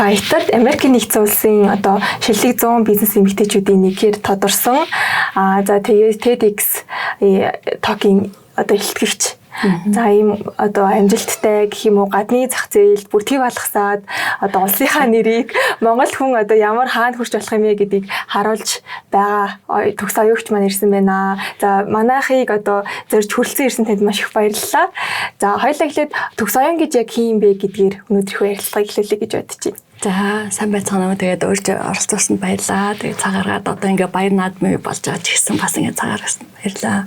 сайтад Америкийн нэгдсэн улсын одоо шилдэг 100 бизнес эмэгтэйчүүдийн нэгээр тодорсон. За тэгээд TEDx Talking одоо илтгэгч. За ийм одоо амжилттай гэх юм уу гадны зах зээлд бүр төв алгасаад одоо улсынхаа нэрийг Монгол хүн одоо ямар хаана хүрч болох юм бэ гэдгийг харуулж байгаа төгс оюугч маань ирсэн байна. За манайхыг одоо зорж хүрэлцэн ирсэн танд маш их баярлалаа. За хоёулаа эхлээд төгс оюун гэж яг хин юм бэ гэдгээр өнөөдрийнхөө ярилцлагыг эхлүүлье гэж бодож байна. За сайн байцгаана уу. Тэгээд өөртөө оролцуулсанд баярлалаа. Тэгээд цагааргаад одоо ингээ баяр наадмын болж байгаа ч гэсэн бас ингээ цагаараас баярлалаа.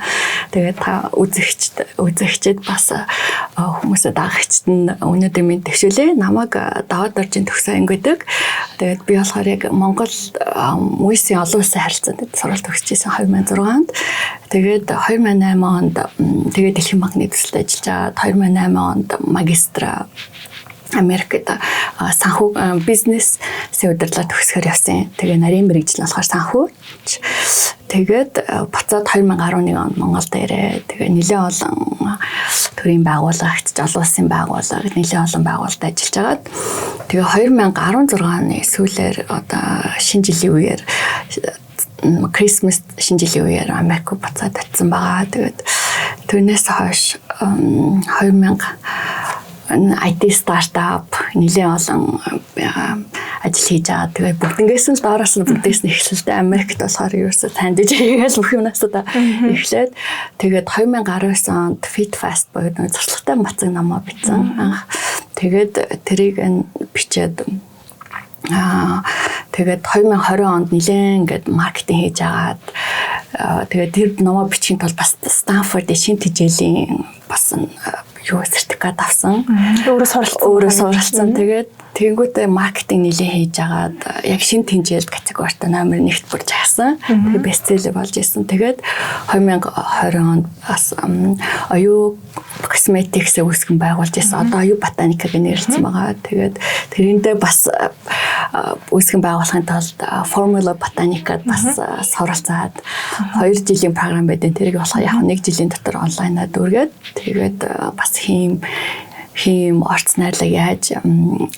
Тэгээд та үзэгчд бас хүмүүсээ дагагчд нь өнөөдөр минь төвшүүлээ. Намайг даваад оржин төгс оюун гэдэг. Тэгээд би болохоор яг Монгол мүйсийн олон улсын харилцаанд сургалт өгч байсан 2006 онд. Тэгээд 2008 онд тэгээд Дэлхийн банкны төсөлд ажиллаж байгаа. 2008 онд магистра Америкт санхүү бизнесийн удирдлага төгсгөр явсан. Тэгээ нарийн мэргэжил болохоор санхүү. Тэгээд буцаад 2011 онд Монголд ирээ. Тэгээ нэлээд олон төрлийн байгууллагч, олон улсын байгууллага, нэлээд олон байгууллагад ажиллаж агаад тэгээ 2016 оны сүүлээр одоо шинэ жилийн үеэр Christmas шинэ жилийн үеэр Америк буцаад очсон байгаа. Тэгээд түүнээс хойш 2000 IT стартап нэлээд олон ажил хийж байгаа. Тэгээ бүгднгээс нь доороос нь бүгдээс нь эхлэлтэй Америкт болохоор ерөөсөө таньдж игээл бүх юмнаас одоо эхлээд тэгээд 2019 онд Fit Fast буюу зорилготой бацаг намаа бичсэн. Тэгээд тэрийг нь бичээд тэгээд 2020 онд нэлээд ингээд маркетинг хийж агаад тэгээд тэр намаа бичих тул бас Stanford-ийн шинэ тэжээлийн бас юу сертификат авсан. Өөрөө суралцсан. Тэгээд тэгэнгүүтээ маркетинг нэлээд хийж агаад яг шинэ тэмцээлд категорид номер 1-т бүр жагсан. Тэгээд бестселлер болж исэн. Тэгээд 2020 онд бас оюу косметиксээ үүсгэн байгуулж исэн. Одоо оюу ботаника гэж нэрлэсэн байгаа. Тэгээд тэрэндээ бас үүсгэн байгуулахын тулд Formula Botanica-д бас суралцаад 2 жилийн програм байдэн. Тэрийг болохоор яг 1 жилийн дотор онлайнаар дүүргээд тэгээд бас хим орц найрлаг яаж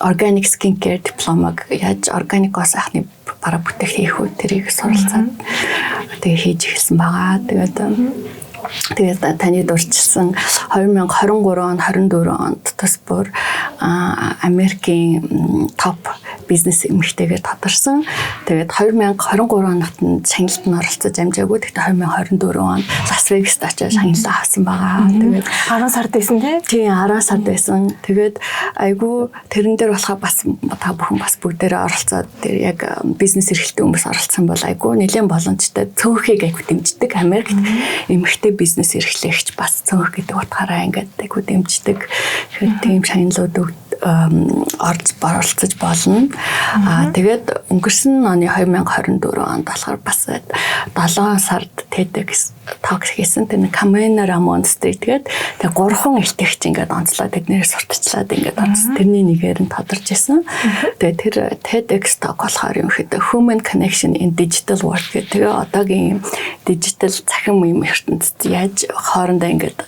organic skincare дипломог яаж органикоос ахны бараа бүтээх хийх үү тэрийг суралцаад тэгээ хийж эхэлсэн байгаа. Тэгээд таны дурчилсан 2023 он 24 онд тус бүр Америкийн топ бизнес эмэгтэйгээр тодорсон. Тэгээд 2023 онд шагналд нь оролцож амжаагүй. Тэгтээ 2024 онд Лас Вегаст очиж шагналаа авсан байгаа. Тэгээд 10 сард байсан тийм 10 сард байсан. Тэгээд айгүй тэрэн дээр болохоор бас та бүхэн бас бүгдээрээ оролцоод тэр яг бизнес эрхлэлтэй хүмүүс оролцсон бол айгүй нэлээд боломжтой цөөхийг айгүй дэмждэг Америкт эмэгтэй бизнес эрхлэгч бас цөөх гэдэг утгаараа ингээд айгүй дэмждэг. Тийм шагналууд орж оролцож болно. Тэгээд өнгөрсөн оны 2024 онд болохоор бас 7 сард TEDx Talk хийсэн. Тэр Камена Рамон Стрит тэгээд 3 илтгэгч ингээд онцлоо тэднээс сурталчлаад ингээд онц. Тэрний нэгээр нь тодорж исэн. Тэгээд тэр TEDx Talk болохоор юм хэд Human Connection in Digital World гэдэг. Тэгээ одоогийн дижитал цахим юм ертөнцид яаж хоорондоо ингээд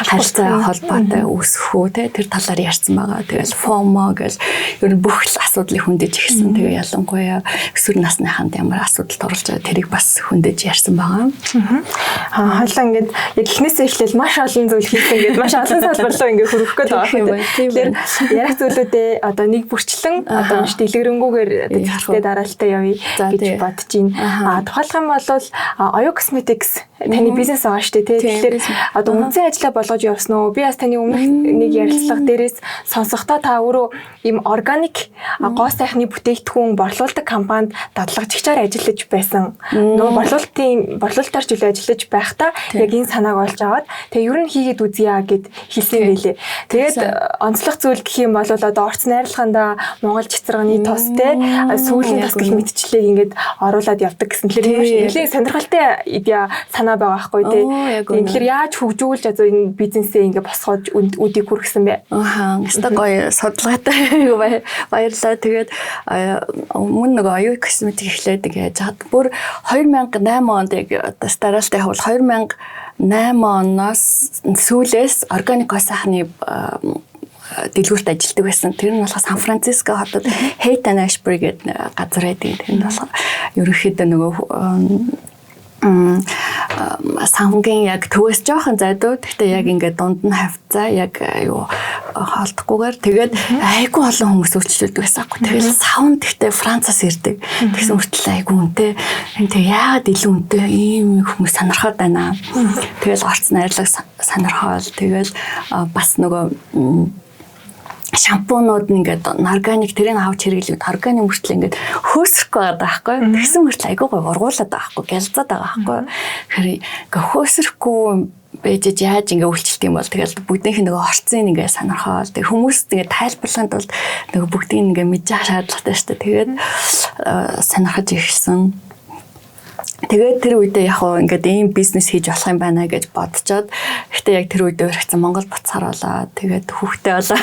харилцаа холбоотой үүсэх үү тэр талаар ярьсан байгаа. Тэгэл FOMO гэл ер нь бүх асуудлыг хөндөж ихсэн. Тэгээ ялангуяа өсвөр насныханд ямар асуудал турлж байгаа тэрийг бас хөндөж ярьсан байгаа. Хойлоо ингээд яг эхнээсээ эхлээл маш олон зүйл хийсэн гэдэг маш олон салбарлуу ингээд хөрөх гээд байгаа юм байна. Тэгэхээр ярих зүйлүүдээ одоо нэг бүрчлэн одоо маш дэлгэрэнгүйгээр зохицтой дараалтаа явъя гэж бодож байна. Тухайлх юм бол оюу косметикс таны бизнес байгаа шүү дээ. Тэгэхээр одоо үндсэн ажлаа болгож явсан уу? Би бас таны өмнөх нэг ярилцлага дээрээс сонсохдоо та өөрөө ийм органик гоо сайхны бүтээгдэхүүн борлуулдаг компанид дадлагчаар ажиллаж байсан. Нөгөө борлуулалтаар ч үл ажиллаж байхдаа яг энэ санааг олж аваад тэгээ ер нь хийгээд үзье гэд хэлсэн байлээ. Тэгээд онцлог зүйл гэх юм бол одоо орц найрлаганда Монгол цэцэрганы тос те сүүлийн тос гэх мэтчлэгийг ингээд оруулаад явдаг гэсэн. Тэгэхээр нэлээд сонирхолтой идея санаа байгаа байхгүй тий. Тэгэхээр яаж хөгжүүлж одоо энэ бизнесээ ингээд босгож үдийг хүргэсэн бэ? Өстой гоё судалгаатай баярлалаа. Тэгээд мөн нөгөө оюу косметик эхлээд гэж жаад бүр 2008 онд яг стараалтай хавал 2008 оноос сүүлээс органик сайхны дэлгүүрт ажилладаг байсан. Тэр нь болохоор Сан Франциско хотод Hayden Ashbury гэдэг газар байдаг. Тэр нь болохоор ерөнхийдөө нөгөө сангийн яг төвөөс жоохон зайдуу. Гэхдээ яг ингээд дунд нь хавцаа яг юу хаалтахгүйгээр тэгээд айгүй олон хүмүүс үйлчлүүлдэг байсан аахгүй. Тэгэл саунд гэхдээ Францаас ирдэг. Тэгсэн хүртэл айгүй үнэтэй. Тэг яагаад илүү үнэтэй ийм хүмүүс сонирхоод байна. Тэгэл орцсон найрлаг сонирхоод тэгэл бас нөгөө шампунууд ингээд органик тэрийг авч хэрэглэв. Органик мөртлөө ингээд хөөсрөх байгаа байхгүй. Тэгсэн мөртлөө айгүй гой ургуулад байгаа байхгүй. Гялзаад байгаа байхгүй. Тэгэхээр ингээд хөөсрөхгүй байж яаж ингээд үйлчлэлт юм бол тэгэл бүгдийнх нь нөгөө орцын ингээд сонирхоод тэг хүмүүс ингээд тайлбарлахад бол нөгөө бүгдийг ингээд мэдчих шаардлагатай шүү дээ. Тэгээд сонирхож ирсэн. Тэгээд тэр үедээ яг хоо ингээд ийм бизнес хийж болох юм байна гэж бодцоод гэхдээ яг тэр үедээ өргөцсөн Монгол буцаар болоо. Тэгээд хүүхдээ болоо.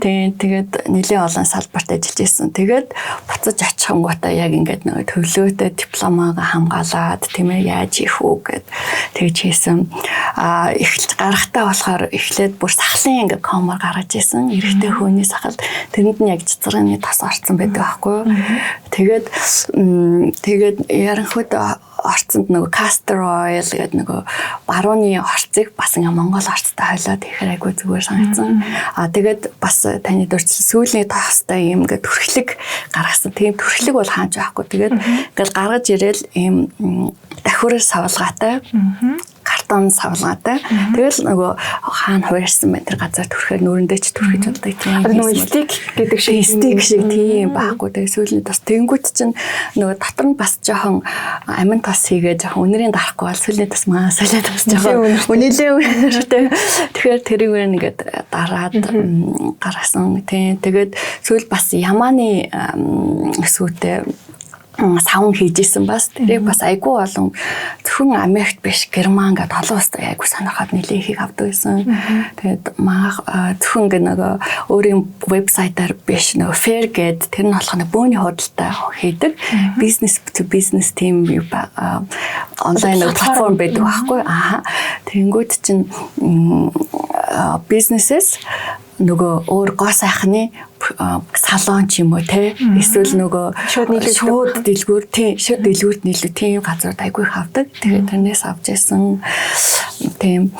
Тэгээд нэлээд олон салбарт ажиллаж ирсэн. Тэгээд буцаж очихгоотаа яг ингээд нөгөө төглөөтэй дипломаага хамгаалаад тийм ээ яаж их үү гэд тэгж хийсэн. Эхэлж гарахтаа болохоор эхлээд бүр сахлын ингээд комор гаргаж ирсэн. Эрэгтэй хөөний сахал тэрэнд нь яг цэцраны тас орцсон байдаг байхгүй юу. Тэгээд яранхууд орцонд нөгөө castor oil гэдэг нөгөө барууны орцыг бас ингээ Монгол орцтой хойлоод ихээр айгүй зүгээр санагдсан. Тэгээд бас таны дурдсан сүүлийн тоостой юм ингээ төрхлөг гаргасан. Тийм төрхлөг бол хааж байхгүй. Тэгээд ингээл гаргаж ирээл ийм давхураар савлгаатай. Картон савлгаатай. Тэгэл нөгөө хаана хуурсан байна тэр газар төрөхөөр нүрэндээ ч төрхөж болдог тийм. Нөгөө стик гэдэг шиг тийм байхгүй. Тэгээ сүүлийн бас тэнгуут чинь нөгөө дотор нь бас жоохон амин тас хийгээ жоохон өнөрийн дарахгүй бол сүүлийн тас маа солиод бас жоохон үнэлээ үнэртэй. Тэгэхээр тэрийг ингээд дараад гаргасан тийм. Тэгээд сүүл бас ямааны сүүтэй саун хийжсэн бас тэрийг бас айгүй олон зөвхөн Америкт биш Герман гэдэг олон улсад айгүй сонирхоод нэлээ их авдаг байсан. Тэгээд зөвхөн нөгөө өөрийн вебсайтаар биш нөгөө Fair гэдэг тэр нь болохоор бөөний худалдаа хийдэг бизнес to бизнес team онлайн платформ байдаг байхгүй. Тэнгүүд чинь бизнесээс нөгөө өөр гоо сайхны салон ч юм уу те эсвэл нөгөө шууд дэлгүүрт нийлүү тийм газар айгүй их авдаг. Тэгээд тэрнээс авч ирсэн тийм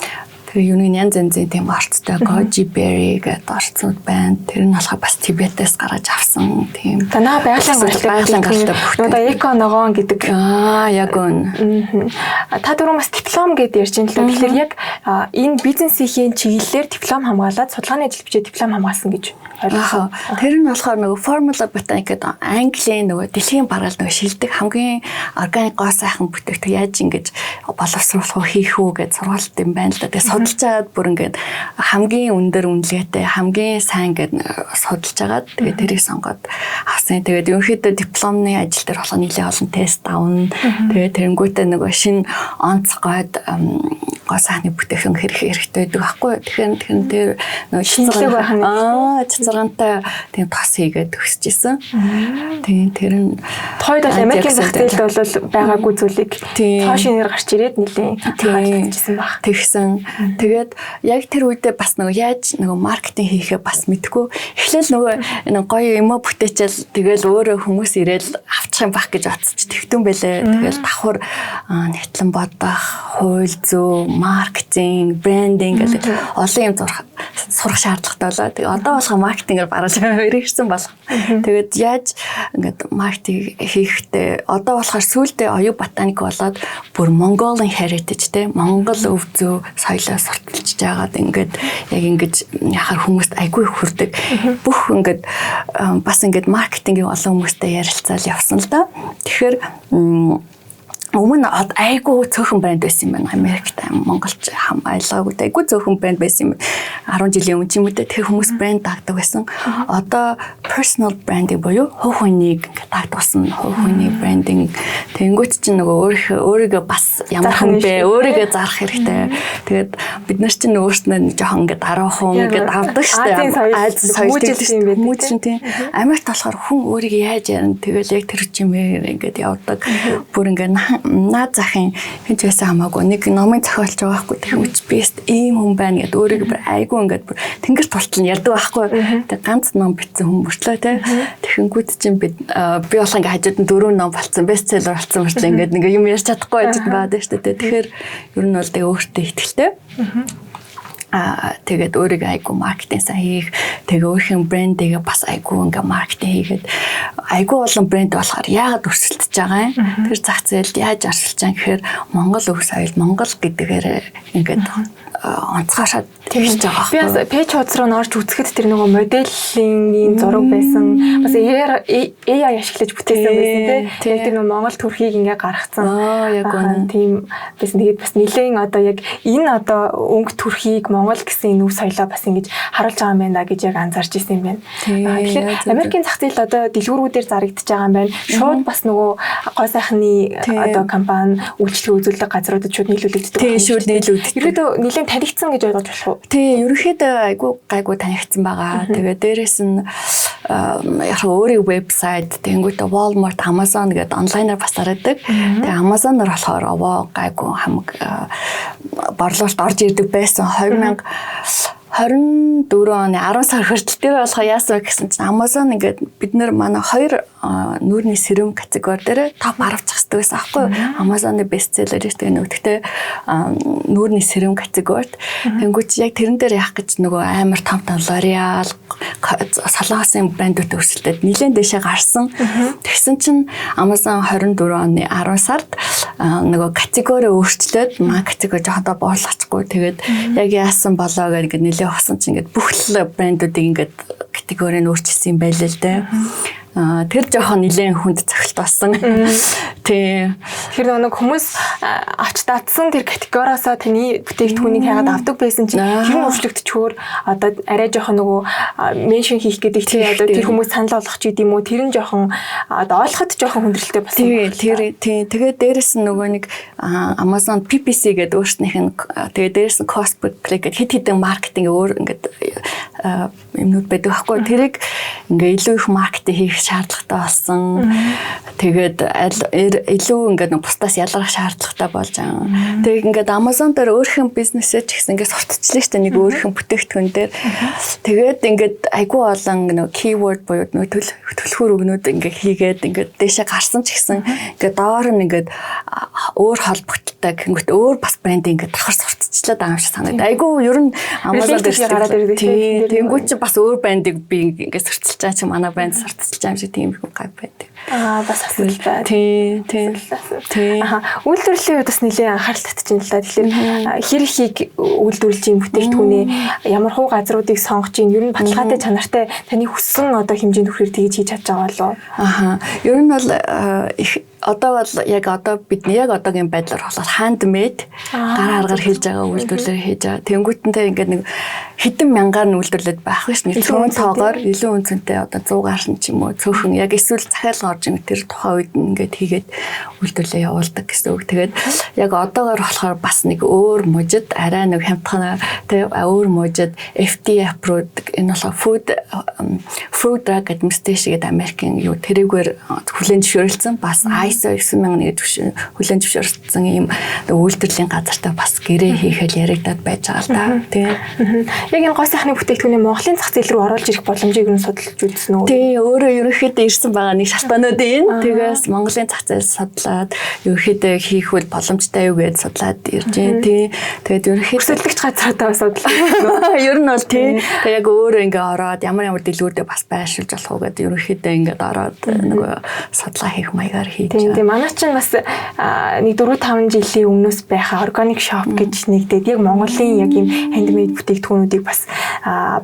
тэгээ юуны янз янзын тийм орцтой Goji Berry гэдэг орцууд байна. Тэр нь болохоор бас Тибетээс гаргаж авсан тийм. Танаа байгалийн гаралтай одоо эко ногоон гэдэг. Яг үн. Та дөрөв бас диплом гэдээ ярьж байна л да. Тэгэхээр яг энэ бизнесийн чиглэлээр диплом хамгаалаад судалгааны ажил бичээ диплом хамгаалсан гэж ойлгоо. Тэр нь болохоор нөгөө Formula Botanic гэдэг Английн нөгөө дэлхийн бараал нөгөө шилдэг хамгийн органик гоо сайхан бүтээгдэхүүн яаж ингэж боловсруулах уу хийх үү гэж сургалт юм байна л да. Тэгээ судалж агаад бүр ингээд хамгийн өндөр үнэлгээтэй хамгийн сайн гэд судалж агаад тэгээ тэрийг сонгоод авсан. Тэгээд ерөнхийдөө дипломны ажил дээр болох нэлээд олон тест авна. Тэгээд тэрэнгүүтээ нөгөө шинэ онцгойд гоо сайхны бүтээгдэхүүн хэрэгтэй байдаг байхгүй. Тэгэхээр тэр нөгөө шинэлэг байна. Цэцэрантай тийм тос хийгээд төгсөжсэн. Тийм тэр нь тойд бол Америкийн зах зээлд бол байгаагүй зүйлийг цаашинээр гарч ирээд нэлийн хийжсэн баг. Тэгсэн. Тэгээд яг тэр үедээ бас нөгөө яаж нөгөө маркетинг хийхээ бас мэдгүй. Эхлээл нөгөө гоё юм бүтээчээл тэгэл өөрөө хүмүүс ирээл авчих юм байх гэж бодсоч тэгтэн байлээ. Тэгэл давхар нэтлэн бодох, хууль зүй, маркетинг, брендинг гэдэг олон юм сурах шаардлагатай болоо. Тэгээ одоо болохоор маркетингээр бараж ирсэн болох. Тэгээд яаж ингээд маркетинг хийхдээ одоо болохоор сүүлдээ оюу ботаник болоод бүр Mongolia heritage те Монгол өв зөө соёлоо сурталчиж байгаад ингээд яг ингэж яхаар хүмүүст айгүй их хүрдэг. Бүх ингээд бас ингээд маркетингийн олон хүмүүстэй ярилцаал явсан л да. Тэгэхээр өмнө айгүй цөөхөн брэнд байсан юм байна. Америкт Монголч хамаалагууд айгүй цөөхөн брэнд байсан юм. 10 жилийн өмнө ч юм уу тэр хүмүүс брэнд тагдаг байсан. Одоо personal branding буюу хувь хүнийг тагдуулсан хувь хүний брендинг тэнгуут чинь нөгөө өөрийгөө бас ямар хүн бэ өөрийгөө зарах хэрэгтэй. Тэгээд бид нар чинь өөрснөө жоохон ингээд 10 хүн ингээд авдаг штеп. Хүмүүжлсэн тийм. Америкт болохоор хүн өөрийгөө яаж ярина тэгэл яг тэр чимээр ингээд явдаг. Бүр ингээд наад захын хэн ч байсан хамаагүй нэг номын зохиолч байгаа байхгүй. Тэгмэч би ийм хүн байна гэдээ өөрийгөө бүр айгүй ингээд бүр тэнгэр тултал нь ярьдаг байхгүй. Тэг ганц ном бичсэн хүн мөртлөө те. Тэгэхэнгүүт чинь би болох ингээд хажууд нь 4 ном болцсон, бестселлер болцсон мөртлөө ингээд нэг юм ярьж чадахгүй байж байгаа шүү дээ. Тэгэхээр ер нь бол тэг өөртөө ихтэй. Тэгээд өөрийгөө айгу маркетинг сайн хийх, тэгээ өөрхийн брэндийг бас айгу ингээ маркетинг хийгээд айгу олон брэнд болохоор яагаад өрсөлдөж байгаа юм? Тэр зах зээлд яаж оршилж байгаа гэхээр Монгол өв соёл, Монгол гэдгээр ингээд онцгойшоод тэгж байгаа. Би бас пэйж хуудас руу орж үзэхэд тэр нөгөө моделингийн зураг байсан. Бас AI ашиглаж бүтээсэн байсан тийм. Яг тэр нөгөө Монгол төрхийг ингээ гаргацсан. Яг үнэ. Тийм байсан. Тэгээд бас нэлээд одоо яг энэ одоо өнгө төрхийг Монгол гэсэн нүв соёлоо бас ингэж харуулж байгаа юм байна гэж яг анзаарч ирсэн юм байна. Тэгэхээр Америкийн зах зээл одоо дэлгүүрүүдээр зарагдчихж байгаа юм байна. Шууд бас нөгөө гой сайхны одоо компани үйлчлэг үзүүлдэг газруудад шууд нийлүүлэгддэг. Тийм шууд нийлүүлдэг. Ерөөдөө нэлээд танигдсан гэж ойлгож болох уу? Тийм, ерөнхийдөө айгу танигдсан байгаа. Тэгээд дээрэс нь яг өөрийн вебсайт, тэнгуүтэ Walmart, Amazon гэдэг онлайнаар бас зарагддаг. Тэгээ Amazon-оор болохоор айгу хамаг борлуулалт орж ирдэг байсан. 2024 оны 10 сар хүртэл тэр болохоор яасан вэ гэсэн чинь Amazon ингээд бид нар манай 2 нүүрний сэрэм категори дээр топ 10 зогсдог байсан аахгүй юу? Amazon-ы бестселлер гэдэг нөгөөдөө нүүрний сэрэм категорид. Тэнгүүч яг тэрэн дээр яах гэж нөгөө амар том L'Oreal, Солонгосын брэндүүд өрсөлдөд нэлээд дэшээ гарсан. Тэгсэн чинь Amazon 24 оны 10 сард нөгөө категори өөрчлөөд маа категори жоохон боорлохгүй. Тэгээд яг яасан болоо гэх ингээд нэлээд хосон чинь ингээд бүх л брэндүүдийг ингээд категорийг өөрчилсөн юм байлээ л дээ. Тэр жоохон нэлээд хүнд цогцолт болсон. Тий. Тэгэхээр нэг хүмүүс авч татсан тэр категориасаа таны бүтээгдэхүүнийг хайгаад авдаг байсан чинь юм өөрчлөгдчихөөр одоо арай жоохон нөгөө меншн хийх гэдэг чинь одоо тэр хүмүүс санал болгох ч гэдэм үү тэр нь жоохон одоо ойлгоход жоохон хүндрэлтэй болсон. Тий. Тэгээд дээрэс нь нөгөө нэг Amazon PPC гэдэг өөрснийх нь тэгээд дээрэс нь cost per click гэдэг хэд хэдэн маркетинг өөр ингээд юмнууд байдаг байхгүй. Тэрийг ингээ илүү их маркетинг хийх шаардлагатай болсон. Тэгээд илүү ингээд бусдаас ялгарх шаардлагатай болж байгаа. Тэгээд ингээд Amazon дээр өөрхөн бизнесээ ч гэсэн ингээд сурталчлаа шүү дээ нэг өөрхөн бүтээгдэхүүн дээр. Тэгээд ингээд айгүй олон нэг keyword буюу нэг төлхөр өгнүүд ингээд хийгээд ингээд дэшээ гарсан ч гэсэн ингээд доор нь ингээд өөр холбогдолтой гингүүт өөр бас брэнд ингээд давхар сурталчлаад байгаа юм шиг санагдав. Айгүй ер нь Amazon дээр гараад ирдэг. Тэнгүүт чи бас өөр брэндийг би ингээд сурталчилж байгаа чи манай брэнд сурталчилж байгаа юм шиг тийм их гай байдаг. Бас асуудал байна. Тий. Үйлдвэрлэлийн хувьд бас нэлээд анхаарал татчихна л да. Тэгэхээр хэр ихийг үйлдвэрлэж юм бүтээгдэхүүнээ ямар хуу газруудыг сонгож ийн ер нь баталгаатай чанартай таны хүссэн одоо хэмжээнд хүрэхээр тгийж хийж чадж байгаа болов уу? Ер нь бол одоо бол яг одоо бидний яг одоогийн байдлаар болохоор handmade гар аргаар хийж байгаа үйлдвэрлэлээр хийж байгаа. Тэнгүүтэнтэй ингээд нэг хэдэн мянгаар нь үйлдвэрлээд байх биш нэг цөөн тоогоор илүү үнцэнтэй одоо 100 гарсан ч юм уу цөөхөн яг эсвэл захиалга орж ин тэр тухайн үед ингээд хийгээд үйлдвэрлэлээ явуулдаг гэсэн үг. Тэгээд яг одоогоор болохоор бас нэг өөр мужид арай нэг хямдхан тэг өөр мужид FDA approved энэ болохоор food drug administration гэдэг Америкийн юу тэрийгээр хүлээн зөвшөөрөлдсөн бас ISO 9001 хүлээн зөвшөөрсөн ийм үйлдвэрлэлийн газартай бас гэрээ хийхэд яригадад байж байгаа л да. Тэгээ яг энэ гой сайхны бүтээгдэхүүнийг Монголын зах зээл рүү оруулж ирэх боломжийг нь судалж үзсэн үү? Тий, өөрөө ерөнхийдөө ирсэн байгаа нэг шалтгаанууд энэ. Тэгээс Монголын зах зээл судлаад ерөнхийдөө хийх үл боломжтой юу гэж судлаад ирж байна. Тий. Тэгээд ерөнхийдөө өрсөлдөгч газруудаа судлаа. Ер нь бол тий. Тэгээд яг өөрөө ингээ ороод ямар дэлгүүрдээ бас байршуулж болох уу гэдэг ерөнхийдөө ингээд ороод нөгөө судлаа хийх маягаар хийж байгаа. Тийм манай чинь бас нэг 4-5 жилийн өмнөөс байхаа organic shop гэж нэгдээд яг Монголын яг ийм handmade бүтээгдэхүүнүүдийг бас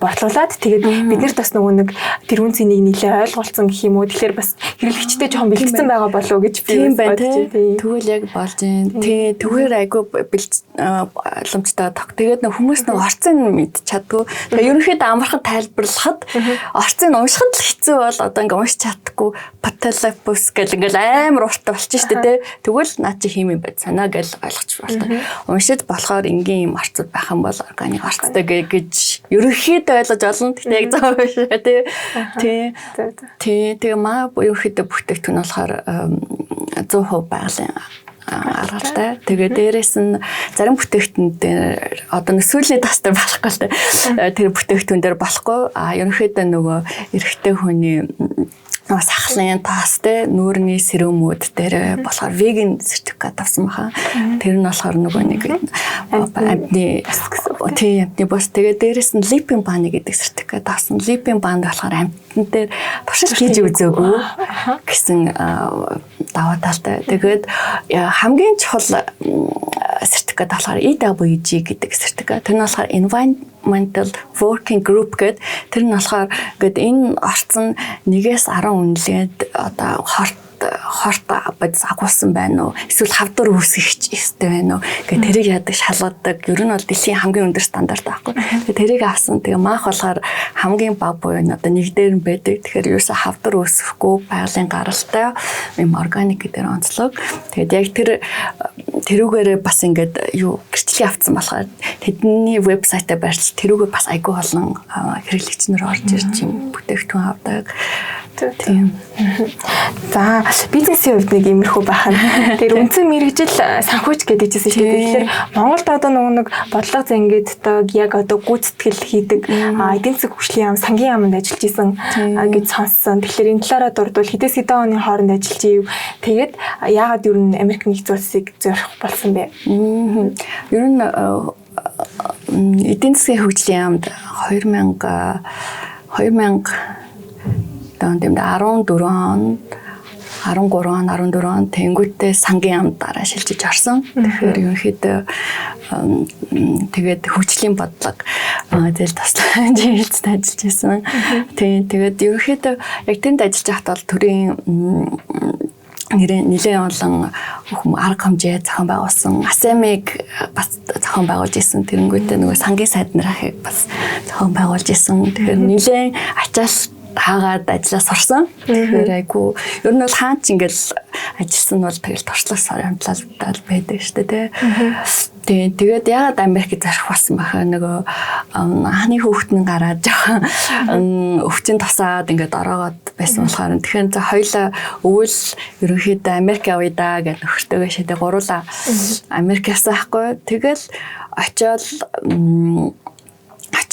борлуулад тэгээд биднэрт бас нөгөө нэг тэрүүн цэнийг нэлээ ойлголцсон гэх юм уу. Тэгэхээр бас хэрэглэгчтэй жоохон бэлтгэсэн байгаа болов уу гэж би бодож байна. Тэгвэл яг болж байна. Тий, түгээр айгүй боломжтой тог. Тэгээд нэг хүмүүс нэг орцын мэд чадгүй. Тэгээд ерөнхийдөө амархан тайлбарлахад орцын уншихад л хэцүү бол одоо ингээ уншиж чадахгүй паталапус гэл ингээл амар уртаа болчих штэ тий. Тэгвэл наа чи хийм юм байд санаа гэл ойлгочих болтой. Уншиж болохоор энгийн юм орцод байх юм бол органик орцтой гэж ерөнхийдөө ойлгож олно. Тэгтээ яг зав биш тий. Тэгээ маа ерөнхийдөө бүтээгдэхүүн болохоор 100% байгалийн аргалтай. Тэгээ дээрэс нь зарим бүтээгдэхүүн дээр одоо сүүлийн тастай болохгүй л дээ. Тэр бүтээгдэхүүн дээр болохгүй. Ерөнхийдөө нөгөө эрэгтэй хүний сахлын тас те нүүрний сэрүүмүүд дээр болохоор веган сертификат авсан баха. Тэр нь болохоор нөгөө нэг амтны амтны бос тэгээ дээрэс нь липин бааны гэдэг сертификат авсан. Липин баанд болохоор амтан дээр туршилт хийж үзээгүй гэсэн даваа талтай. Тэгээд хамгийн чухал сертификат болохоор EWG гэдэг сертификат. Тэр нь болохоор Environmental Working Group гэдэг. Тэр нь болохоор гээд энэ орцсон 1-10 үнэлээд одоо хорт бодис агуулсан байна уу? Эсвэл хавдар үүсгэж өстэй байна уу? Гэхдээ тэрийг яадаг шалгадаг. Ер нь бол дэлхийн хамгийн өндөр стандарт байхгүй. Тэгээ тэрийг авсан. Тэгээ маах болохоор хамгийн бага буюу одоо нэг дээр нь байдаг. Тэгэхээр ерөөсө хавдар үүсэхгүй байгалийн гаралтай юм органик гэдэг онцлог. Тэгээд яг тэрүүгээрээ бас ингээд юу гэрчлэгээ авцсан болохоор тэдний вебсайтаа барьж тэрүүгээ бас айгүй олон хэрэглэгч нар орж ирж юм бүтээгдэхүүн авдаг. Тийм. За бизнесийн хувьд нэг иймэрхүү байх нь. Тэр үндсэн мэргэжил санхүүч гэдэг чинь тэгэхээр Монголд одоо нэг бодлого зангид яг одоо гүйцэтгэл хийдэг эдийн засгийн хөгжлийн яам сангийн яамд ажиллаж исэн гэж сонссон. Тэгэхээр энэ талаараа дурдвал хэдээс хэдэн оны хооронд ажиллаж ив. Тэгээд яагаад ер нь Америк нэгдсэн улсыг зорих болсон бэ? Ер нь эдийн засгийн хөгжлийн яамд 2014 он 13 он тэнгуүтээ сангийн яамд дараа шилжиж орсон. Тэгэхээр ерөнхийдөө тэгээд хөгжлийн бодлого зээл туслан хэлцтэй ажиллаж байсан. Тэгээд ерөнхийдөө яг тэнд ажиллаж байхад бол төрийн нэлээд олон арга хэмжээ зохион байгуулсан. Асемиг бас зохион байгуулж исэн. Тэнгуүтээ нөгөө сангийн сайд нарыг бас зохион байгуулж исэн. Тэгэхээр нэлээд ачаал хаагаад ажиллаа сурсан. Тэгэхээр айгу ер нь бол хаач ингээл ажилласан нь бол тэгэл туршлага соромжлалтай байдаг шүү дээ тий. Тэгээд яагаад Америкт зарах болсон баха нөгөө анхны хүүхэд нь гараад жоохон өвчин тусаад ингээд ороогоод байсан болохоор тэгэхээр за хоёлаа өвөл ерөнхийдөө Америк явъя да гэж нөхөртөөгөө шийдээ гуруулаа Америкаас байхгүй. Тэгэл очоод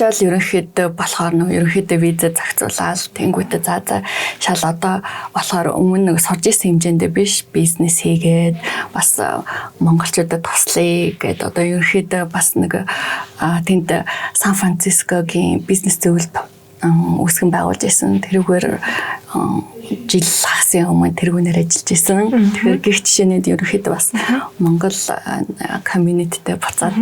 ерөнхийдөө болохоор нөгөө ерөнхийдөө виза зохицуулаад тэнгуүтэ за шал одоо болохоор өмнө нэг сурж исэн хэмжээндээ биш бизнес хийгээд бас монголчуудад туслая гэд одоо ерөнхийдөө бас нэг тэнд Сан Францискогийн бизнес зөвлөлт үүсгэн байгуулж исэн. Тэрүүгээр жил хасын өмнө тэргүүнээр ажиллаж исэн. Тэгэхээр гих жишээнд ерөнхийдөө бас Монгол community-тэй буцаад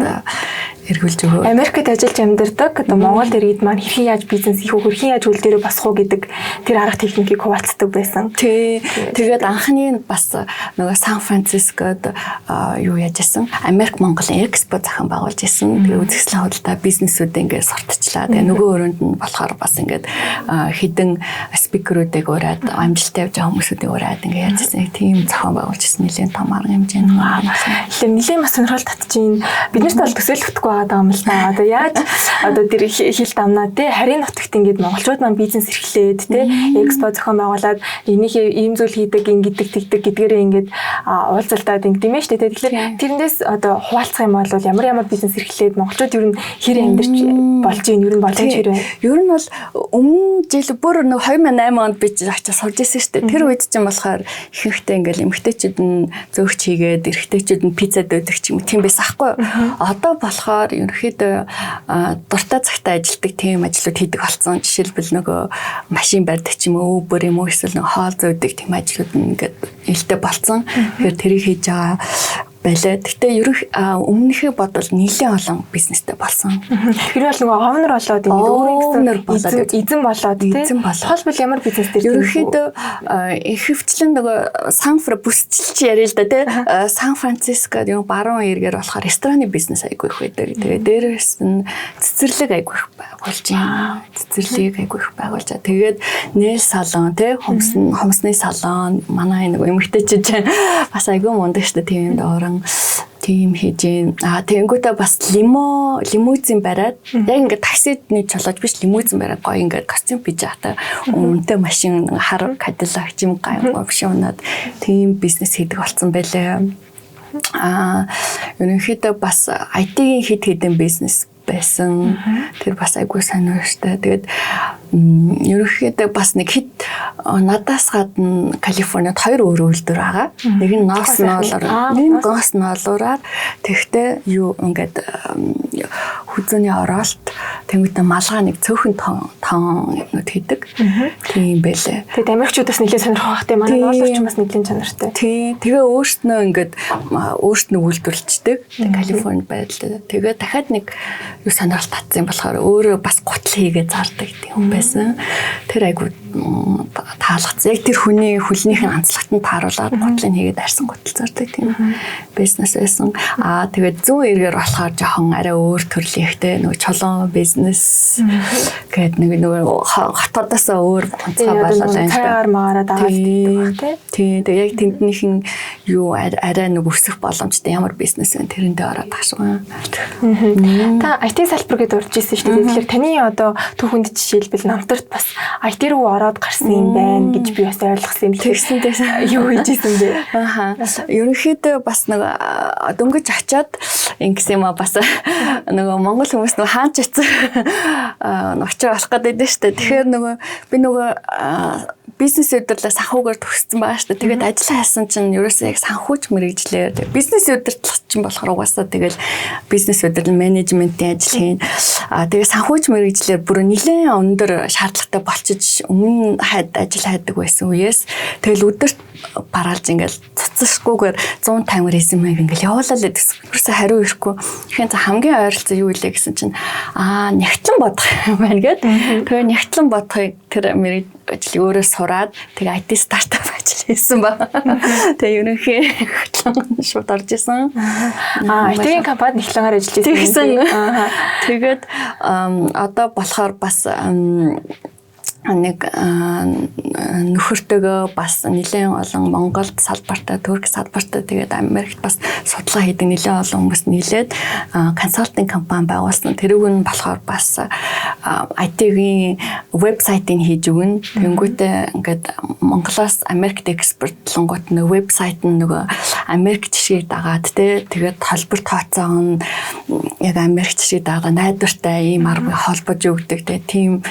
эргүүлж өгөө. Америкт ажиллаж амьдардаг. Одоо Монголд иргэд маань хэрхэн яаж бизнес хийх вэ, хэрхэн яаж үйл дээрээ босох уу гэдэг тэр арга техникийг хуваалцдаг байсан. Тэгээд анхны бас нөгөө Сан Францискод юу яаж исэн? Америк Монголын экспо зохион байгуулж исэн. Тэгээд үзэсгэлэн худалдаа бизнесүүд ингээд сурталчлаа. Тэгээд нөгөө өрөөнд нь болохоор бас ингээд хідэн спикерүүдийг ураад амжилттай явж байгаа хүмүүсүүдийг ураад ингээд яажсэн. Тийм зохион байгуулж исэн нэлээд том арга хэмжээний. Тэгэхээр нэлээд бас сонирхол татчихин. Биднэрт бол төсөөлөгдөхгүй байгаа юм л да. Одоо яаж одоо тэр хилт амнаа те харийн нутагт ингээд монголчууд маань бизнес эрхлээд те экспо зохион байгуулад энийхээ ийм зүйл хийдэг ингэдэг тэгдэг гэдгээрээ ингээд уулзалтаад ингэдэм ээ штэ. Тэгэхээр тэрнээс одоо хуваалцах юм бол ямар бизнес эрхлээд монголчууд ер нь хэр амьдарч болж ийн ер нь боломж хэр вэ? Ер нь бол өмнө жил бүр 2008 онд би очиж сурж ирсэн штэ. Тэр үед чинь болохоор ихэнхдээ ингээд эмэгтэйчүүд нь зөөгч хийгээд эрэгтэйчүүд нь пиццад өгдөг ч юм тийм байсан аахгүй. Одоо болохоор ерөнхийдөө дуртай цагтаа ажилтдаг тийм ажлууд хийдэг болсон. Жишээлбэл нөгөө машин барьдаг ч юм уу, Uber юм уу эсвэл нөгөө хоол зөөдөг тийм ажлууд ингээд илтэй болсон. Тэгэхээр тэрийг хийж байгаа байлаа. Гэтэ өмнөхөө бодвол нэлээд олон бизнестэй болсон. Тэр бол нөгөө ховнор болоод ингээд өөрийн эзэн болоод тийм. Холбол ямар бизнес дээр ерөнхийдөө их хөвчлэн нөгөө бүсчилч яриа л да тий. Сан Францискод yung баруун эргээр болохоор рестораны бизнес айгүй их байдаг. Тэгээ дээрээс нь цэцэрлэг айгүй их байгуулж юм. Цэцэрлэг айгүй их байгуулж. Тэгээд нээл салон тий хомсны салон манай нөгөө эмэгтэйчүүд бас айгүй мундаг штэ тийм доор тийм хийж. Тэнгүүтээ бас лимузин бариад яг ингээд таксидны чулууж биш лимузин бариад гоё ингээд костюм пижаатай өмнөдөө машин хар Cadillac юм гайгүй биш унаад тийм бизнес хийдэг болсон байлээ. ерөнхийдөө бас IT-ийн хэд хэдэн бизнес байсан. Тэр бас айгүй сайн ууштай. Тэгээд ерөнхийдөө бас нэг хэд надаас гадна Калифорнид 2 өөр үйлдвэр байгаа. Нэг нь Ноос Ноолораар тэгтээ юу ингээд хүзүүний оролт тэнгуүтэ малгай нэг цөөхөн тон юмуд хийдэг. Тийм байлээ. Тэгээд Америкчуудаас нэлээд сонирхох бах тийм манай Ноолорч бас нэлээд чанартай. Тийм. Тэгээ өөрснөө ингээд өөрснөө үйлдвэрлэждэг. Калифорнид байлаа. Тэгээ дахиад нэг юу сонирхол татсан болохоор өөрөө бас гутал хийгээд зардаг тийм байсан. Тэр айгуу таалагдсан. Яг тэр хүний хөлнийх нь анцлагтанд тааруулаад гутлыг хийгээд арьсан гутал зардаг тийм бизнес байсан. Тэгээд зүүн эргээр болохоор жоохон арай өөр төрлийнхтэй нөгөө чулуун бизнес гэдэг нэг хотоодоос өөр онцгой болоод байна. Цагаар маараа дагаад тийм. Тэгээд яг тэнднийхэн юу арай нэг өсөх боломжтой ямар бизнес вэ тэрэндээ ороод ташгаа. Та IT салбар гэдээ урьж ирсэн шүү дээ. Тэгэхээр таны одоо түүхэнд жишээлбэл намтарт бас IT руу ороод гарсан юм байна гэж би бас ойлгосон. Тэгсэнтэй юу хийж исэн бэ? Ерөнхийдөө бас нэг дөнгөж очиад ингэсэн юм бас нөгөө монгол хүмүүс нөгөө хаач ицсэн очоо болох гэдэг шүү дээ. Тэгэхээр би бизнес удирлаа санхүүгээр төгссөн байгаа шүү дээ. Тэгээд ажил хайсан чинь ерөөсөө яг санхүүч мэрэгжлэр бизнес удирдлах чинь болохоор угаасаа тэгэл бизнес удирдал менежментийн ажил хийн. Тэгээд санхүүч мэрэгжлэр бүр нэлээд өндөр шаардлагатай болчих өмнө ажил хайдаг байсан үеэс тэгэл өдөрт бараалж ингээл цуцсахгүйгээр 150 резюмег ингээл явуулаад гэсэн. Ерөөсөө хариу ирэхгүй. Тэгэхээр хамгийн ойролцоо юу илээ гэсэн чинь нягтлан бодох юм байна гэдэг. Тэгээ нягтлан бодохыг тэр ажил өөрөө сураад тэгээ IT стартап ажил хийсэн ба. Тэгээ ерөнхийдөө шууд орж исэн. IT-ийн компанид нэхлэнгээр ажиллаж байсан. Тэгээд одоо болохоор бас нэг нөхөртөөгөө бас нэлээд олон Монголд салбартай, Турк салбартай тэгээд Америкт бас судалгаа хийдэг нэлээд олон хүмүүс нийлээд консалтинг компани байгуулсан. Тэрүүг нь болохоор бас IT-ийн вебсайтыг хийж өгнө. Тэнгүүтээ ингээд Монголоос Америкт экспортлонгууд нэг вебсайт нь нөгөө Америк жишгийг дагаад тэгээд холбор тооцоог нь яг Америк жишгийг дагаад найдвартай ийм арга холбож өгдөг тийм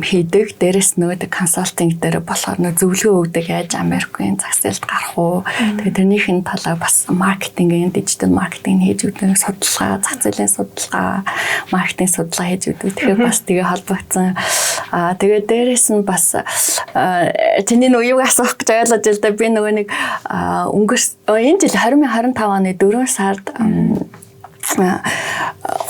хийдэг. Дээрээс нөгөө консалтинг дээр болохоор нөгөө зөвлөгөө өгдөг яаж Америкийн зах зээлд гарах уу. Тэгээд тэрнийхэн талаар бас маркетинг, дижитал маркетинг хийж өгдөг, судалгаа, зах зээлийн судалгаа, маркетинг судалгаа хийж өгдөг. Тэгэхээр бас тэгээ холбогдсон. Тэгээд дээрээс нь бас чиний нөгөө юу асуух гэж ойлгож байл да. Би нөгөө нэг энэ жил 2025 оны 4 сард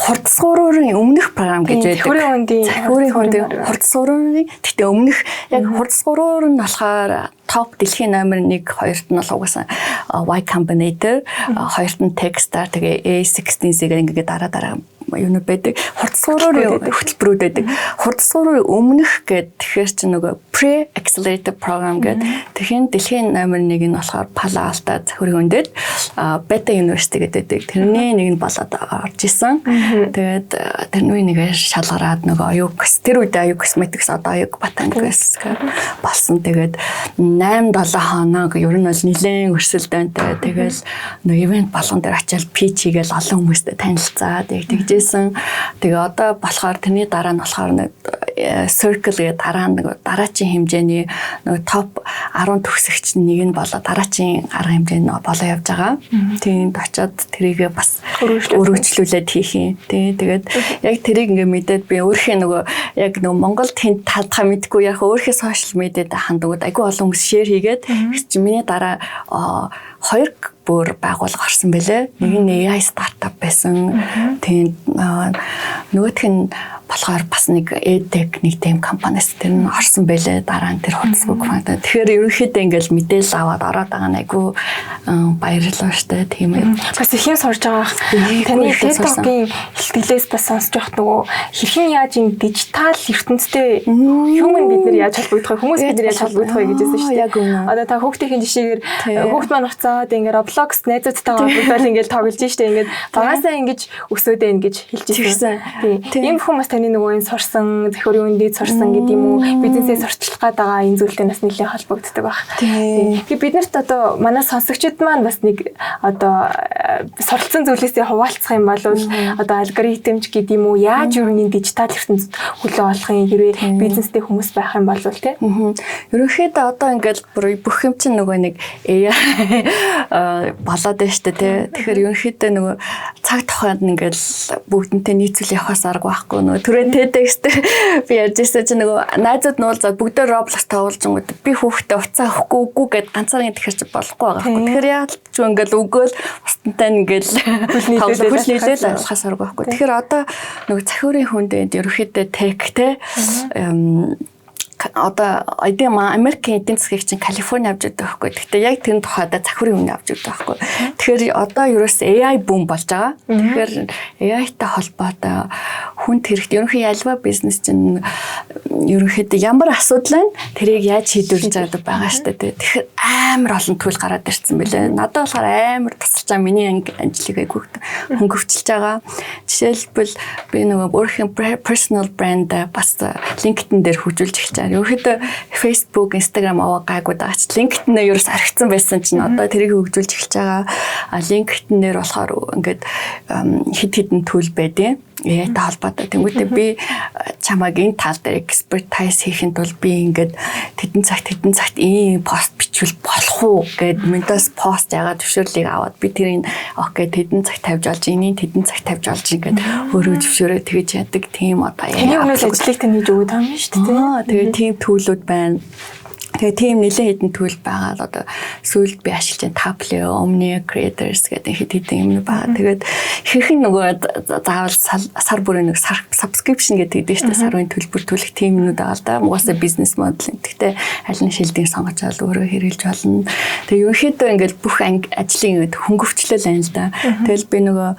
хурдсгуурын өмнөх програм гэж байдаг. Захиурын хөндийн хурдсгуурын гэхдээ өмнөх яг хурдсгуурын нь болохоор топ дэлхийн номер 1 2-т нь бол угаасаа Y Combinator, 2-т нь Techstar, тэгээ A16 гэх ингээд дараа юунууд байдаг. Хурдсгуурын хөтөлбөрүүд байдаг. Хурдсгуурын өмнөх гэдэг тэгэхээр чи нөгөө pre-accelerated program гэдэг. Тэгэхээр дэлхийн номер 1 нь болохоор Palo Alto захиурын хөндөд Beta University гэдэг. Тэрний нэг нь болоод орж исэн. Тэгээд тэрний нэгээр шалгараад нөгөө UX тэр үед UX одоо Botanicus болсон. Тэгээд 8-7 хоног ер нь бол нэлээд өрсөлдөөнтэй. Тэгэл нөгөө ивент болгон дээр очиад pitch хийгээл олон хүмүүстэй танилцаад тэгжсэн. Тэгээ одоо болохоор тэрний дараа нь болохоор нэг circle гэдэг дараачийн хэмжээний нөгөө топ 10 төгсөгч нэг нь болоо дараачийн арга хэмжээ нь болоо явж байгаа. Тиймд очиод тэрийгээ бас өргөжлүүлээд хийх юм. Тэгээд яг тэрийг ингээ мэдээд би өөрийнхөө нөгөө яг нөгөө Монголд тэнд талдахаа мэдгүй яг өөрийнхөө сошиал медиад хандгууд айгүй олон хүмүүс шеэр хийгээд чи миний дараа 2 бүр байгуулга орсон бэлээ. Нэг нь AI стартап байсан. Тэгээд нөгөөх нь болохоор бас нэг EdTech нэг тийм компаниас тэр нь орсон бэлээ. Дараа нь тэр хурцгүй компани. Тэгэхээр ерөнхийдөө ингээл мэдээлэл аваад ороод байгаа нь айгүй баярлалаа штэ тийм ээ. Бас их юм сурж байгаа. Таны TikTok-ийн хэлтгэлээс бас сонсож явах нөгөө хэрхэн яаж энэ дижитал ертөнцтэй human бид нар яаж холбогдох вэ? Хүмүүс бид нар яаж холбогдох вэ гэж хэлсэн шүү дээ. Одоо та хүүхдийн жишээгээр хүүхд маань уцаад ингээд Roblox найзуудтайгаа холбогдоод ингээд тоглож штэ ингээд багасаа ингэж өсөөд байна гэж хэлж ирсэн. Тийм. Ийм хүмүүс таны нөгөө энэ сурсан захиурын үндэд сурсан гэдэг юм уу бизнесээ сурчлах байгаа энэ зүйлтэй бас нэлээд холбогддог баг. Тэгэхээр бид нарт одоо манай сонсогчид маань бас нэг одоо суралцсан зүйлээсээ хуваалцах юм бол одоо алгоритмч гэдэг юм уу яаж юу нэг дижитал ертөнцид хөлөө олохын хэрвээ бизнестэй хүмүүс байх юм бол тий. Ерөнхийдөө одоо ингээл бүх юм чинь нөгөө нэг AI болоод байна шүү дээ тий. Тэгэхээр ерөнхийдөө нөгөө цаг тухайд ингээл бүгднтэй нийцүүл явахаас арга байхгүй нөгөө түрээ TEDx би ярьжсэн чинь нөгөө найзууд нуулзаад бүгдөө Roblox тоглолцонгууд би хүүхдээ уцаа авахгүй үгүй гэд ганцаараа тэгэхэр чи болохгүй байгаа байхгүй. Тэгэхээр яа ч ингээл өгөөл устантай ингээл хөл нийлээл ажиллахаас арга байхгүй. Тэгэхээр одоо нөгөө захиурын хүнд ерөнхийдөө tech тий одоо Америкийн эдийн засгийг чинь Калифорни авч байгаа байхгүй. Гэхдээ яг тэр тухайд захиурын үнэ авч байгаа байхгүй. Тэгэхээр одоо ерөөс AI бум болж байгаа. Тэгэхээр AI-тай холбоотой хүнд хэрэгтэй. Ерөнхийдөө альва бизнес чинь ерөнхийдөө ямар асуудал байна тэрийг яаж шийдвэрлэж байгаа шүү дээ. Тэгэхээр амар олон түүл гараад ирсэн байлээ. Надад болохоор амар тусалж байгаа миний ажлыг хөнгөвчлж байгаа. Жишээлбэл би нөгөө өөрийнхөө personal brand бас LinkedIn дээр хөгжүүлж эхэлж байгаа. Ерөнхийдөө Facebook, Instagram аваа гайгууд байгаа ч LinkedIn-ээр ерөөс архицсан байсан чинь одоо тэрийг хөгжүүлж эхэлж байгаа. LinkedIn-ээр болохоор ингээд хид хідэн түүл байдیں۔ Яатай холбоотой. Тэнгүүтээ би чамайг энэ тал дээр expertise хийхэд бол би ингээд тэдэн цагт ийм пост бичвэл болох уу гэд Windows пост яагаад зөвшөөрлийг аваад би тэрийг окей тэдэн цаг тавьж олж энийг тэдэн цаг тавьж олж ингээд өөрөө зөвшөөрөө тэгэж яадаг тийм одоо яа. Таны өнөөс ажлыг тань хийж өгöd байгаа юм шүү дээ. Тэгээ тийм төлөвлөд байна. Тэгээ тийм нэлээд хэдэн төлөв байгаа л одоо сүүлд би ашиглаж Tableau, Omnia Creators гэдэг хэд хэдэн юм байгаа. Тэгээд хэрхэн нөгөө заавал сар бүрийн нэг subscription гэдэг дээ шүү дээ. Сарын төлбөр төлөх тийм юмнууд байгаа л да. Угаасаа бизнес модель. Гэхдээ аль нь шилдэг сонгож аваад өөрөө хэрэгжилж болно. Тэгээ ерөнхийдөө ингээд бүх ажлын ингээд хөнгөвчлөл байна л да. Тэгэл би нөгөө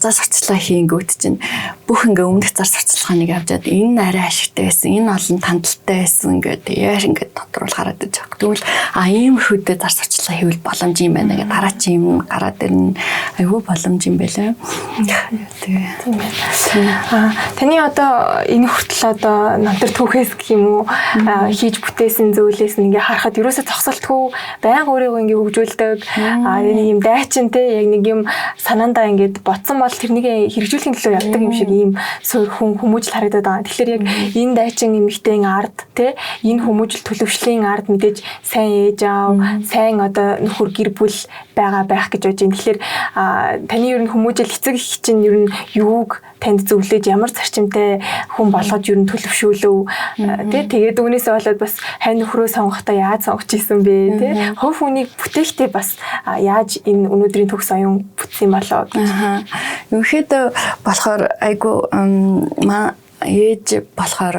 зар сурталчилгаа хийнгүүт чинь бүх ингээд өмнөх зар сурталчилгааныг авчаад энэ арай ашигтай байсан, энэ олон тандалтай байсан ингээд яар ингээд тодруулах гараад ирж байгаа. Тэгвэл ийм хөдөө зар сурталчилгаа хийвэл боломж юм байна гэдэг дараа чи юм гараад ирнэ. Айгүй боломж юм байлаа. Таны одоо энэ хүртэл одоо намтар түүхээс гэх юм уу хийж бүтээсэн зүйлээс ингээ харахад ерөөсөө зогсолтгүй байнга өөрийгөө ингээ хөгжүүлдэг. Нэг юм дайчин те яг нэг юм санаандаа ингээд ботсон бол тэрнийг хэрэгжүүлэхийн төлөө явдаг юм шиг ийм хүмүүжил харагдаад байгаа. Тэгэхээр яг энэ дайчин эмэгтэйн ард те энэ хүмүүжил төлөвшлийн ард мэдээж сайн ээж аав, сайн одоо нөхөр гэр бүл байх гэж бодож байна. Тэгэхээр таны ер нь хүмүүжил эцэг их чинь ер нь юуг танд зөвлөж ямар зарчимтай хүн болгож ер нь төлөвшүүлв тэгээд үүнээсээ болоод бас хань нөхрөө сонгохдоо яаж сонгож исэн бэ тий хувь хүнийг бүтээхдээ бас яаж энэ өнөөдрийн төгс оюун бүтсэн болоо гэж. Ерөнхийдөө болохоор айгу ээж болохоор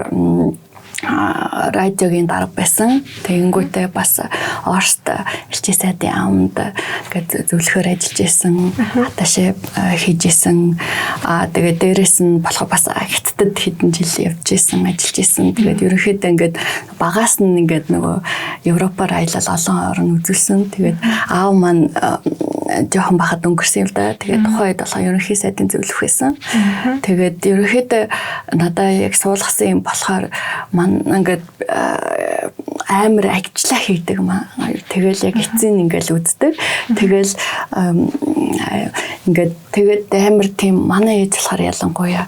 радиогийн дарга байсан. Тэгэнгүүтээ бас Оросд элчин сайдын аамд ингээд зөвлөхөр ажиллаж исэн, аташаа хийж исэн. Тэгээд дээрэс нь болохоор бас хятадд хэдэн жил явж исэн, ажиллаж исэн. Тэгээд ерөнхийдөө ингээд багаас нь ингээд нөгөө Европоор аялал олон орн үзүүлсэн. Тэгээд аав маань жоохон бахад өнгөрсөн юм да. Тэгээд тухайн үед болохоор ерөнхий сайдын зөвлөх байсан. Тэгээд ерөнхийдөө надаа яг суулгасан юм болохоор ингээд амар ажлаа хийдэг маа. Тэгэл яг эцсийн ингээл үздэг. Тэгэл ингээд тэгээд амар тийм манай ээж болохоор ялангуяа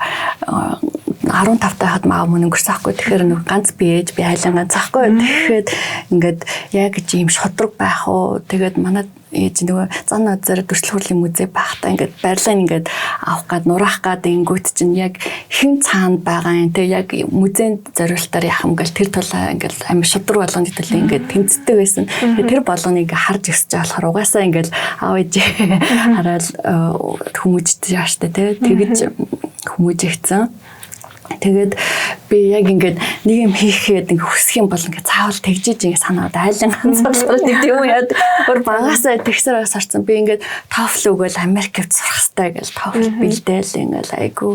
15 тахад маав мөн өнгөрсөн ахгүй. Тэгэхээр нэг ганц би ээж би айлан ганц ахгүй. Тэгэхэд ингээд яг ийм шудраг байх уу. Тэгээд манай ээж нөгөө зан үзээр төрөл хөрлөлийн музей байхдаа ингээд барилгын ингээд авах гад нураах гад ингүүт чинь яг хэн цаанд байгаа юм те яг музейн зориултаар яах юм гээл тэр тулаа ингээд амар шудраг болгоны төлөө ингээд тэмцдэг байсан. Тэр болгоныг харж өсөж болохоор угаасаа ингээд аав ээж хараад хүмүүжж яаштай те тэгэж хүмүүжигдсэн. Тэгээд би яг ингээд нэг юм хийхэд ингээ хүсэх юм бол ингээ цаавал тэгжиж ингээ санаад айлан ганцлах нэг юм яад өөр багасаа тэгсээр сарцсан. Би ингээд TOEFL өгөөл Америкт сурах хэрэгтэй гэж TOEFL бэлдээл ингээл айгу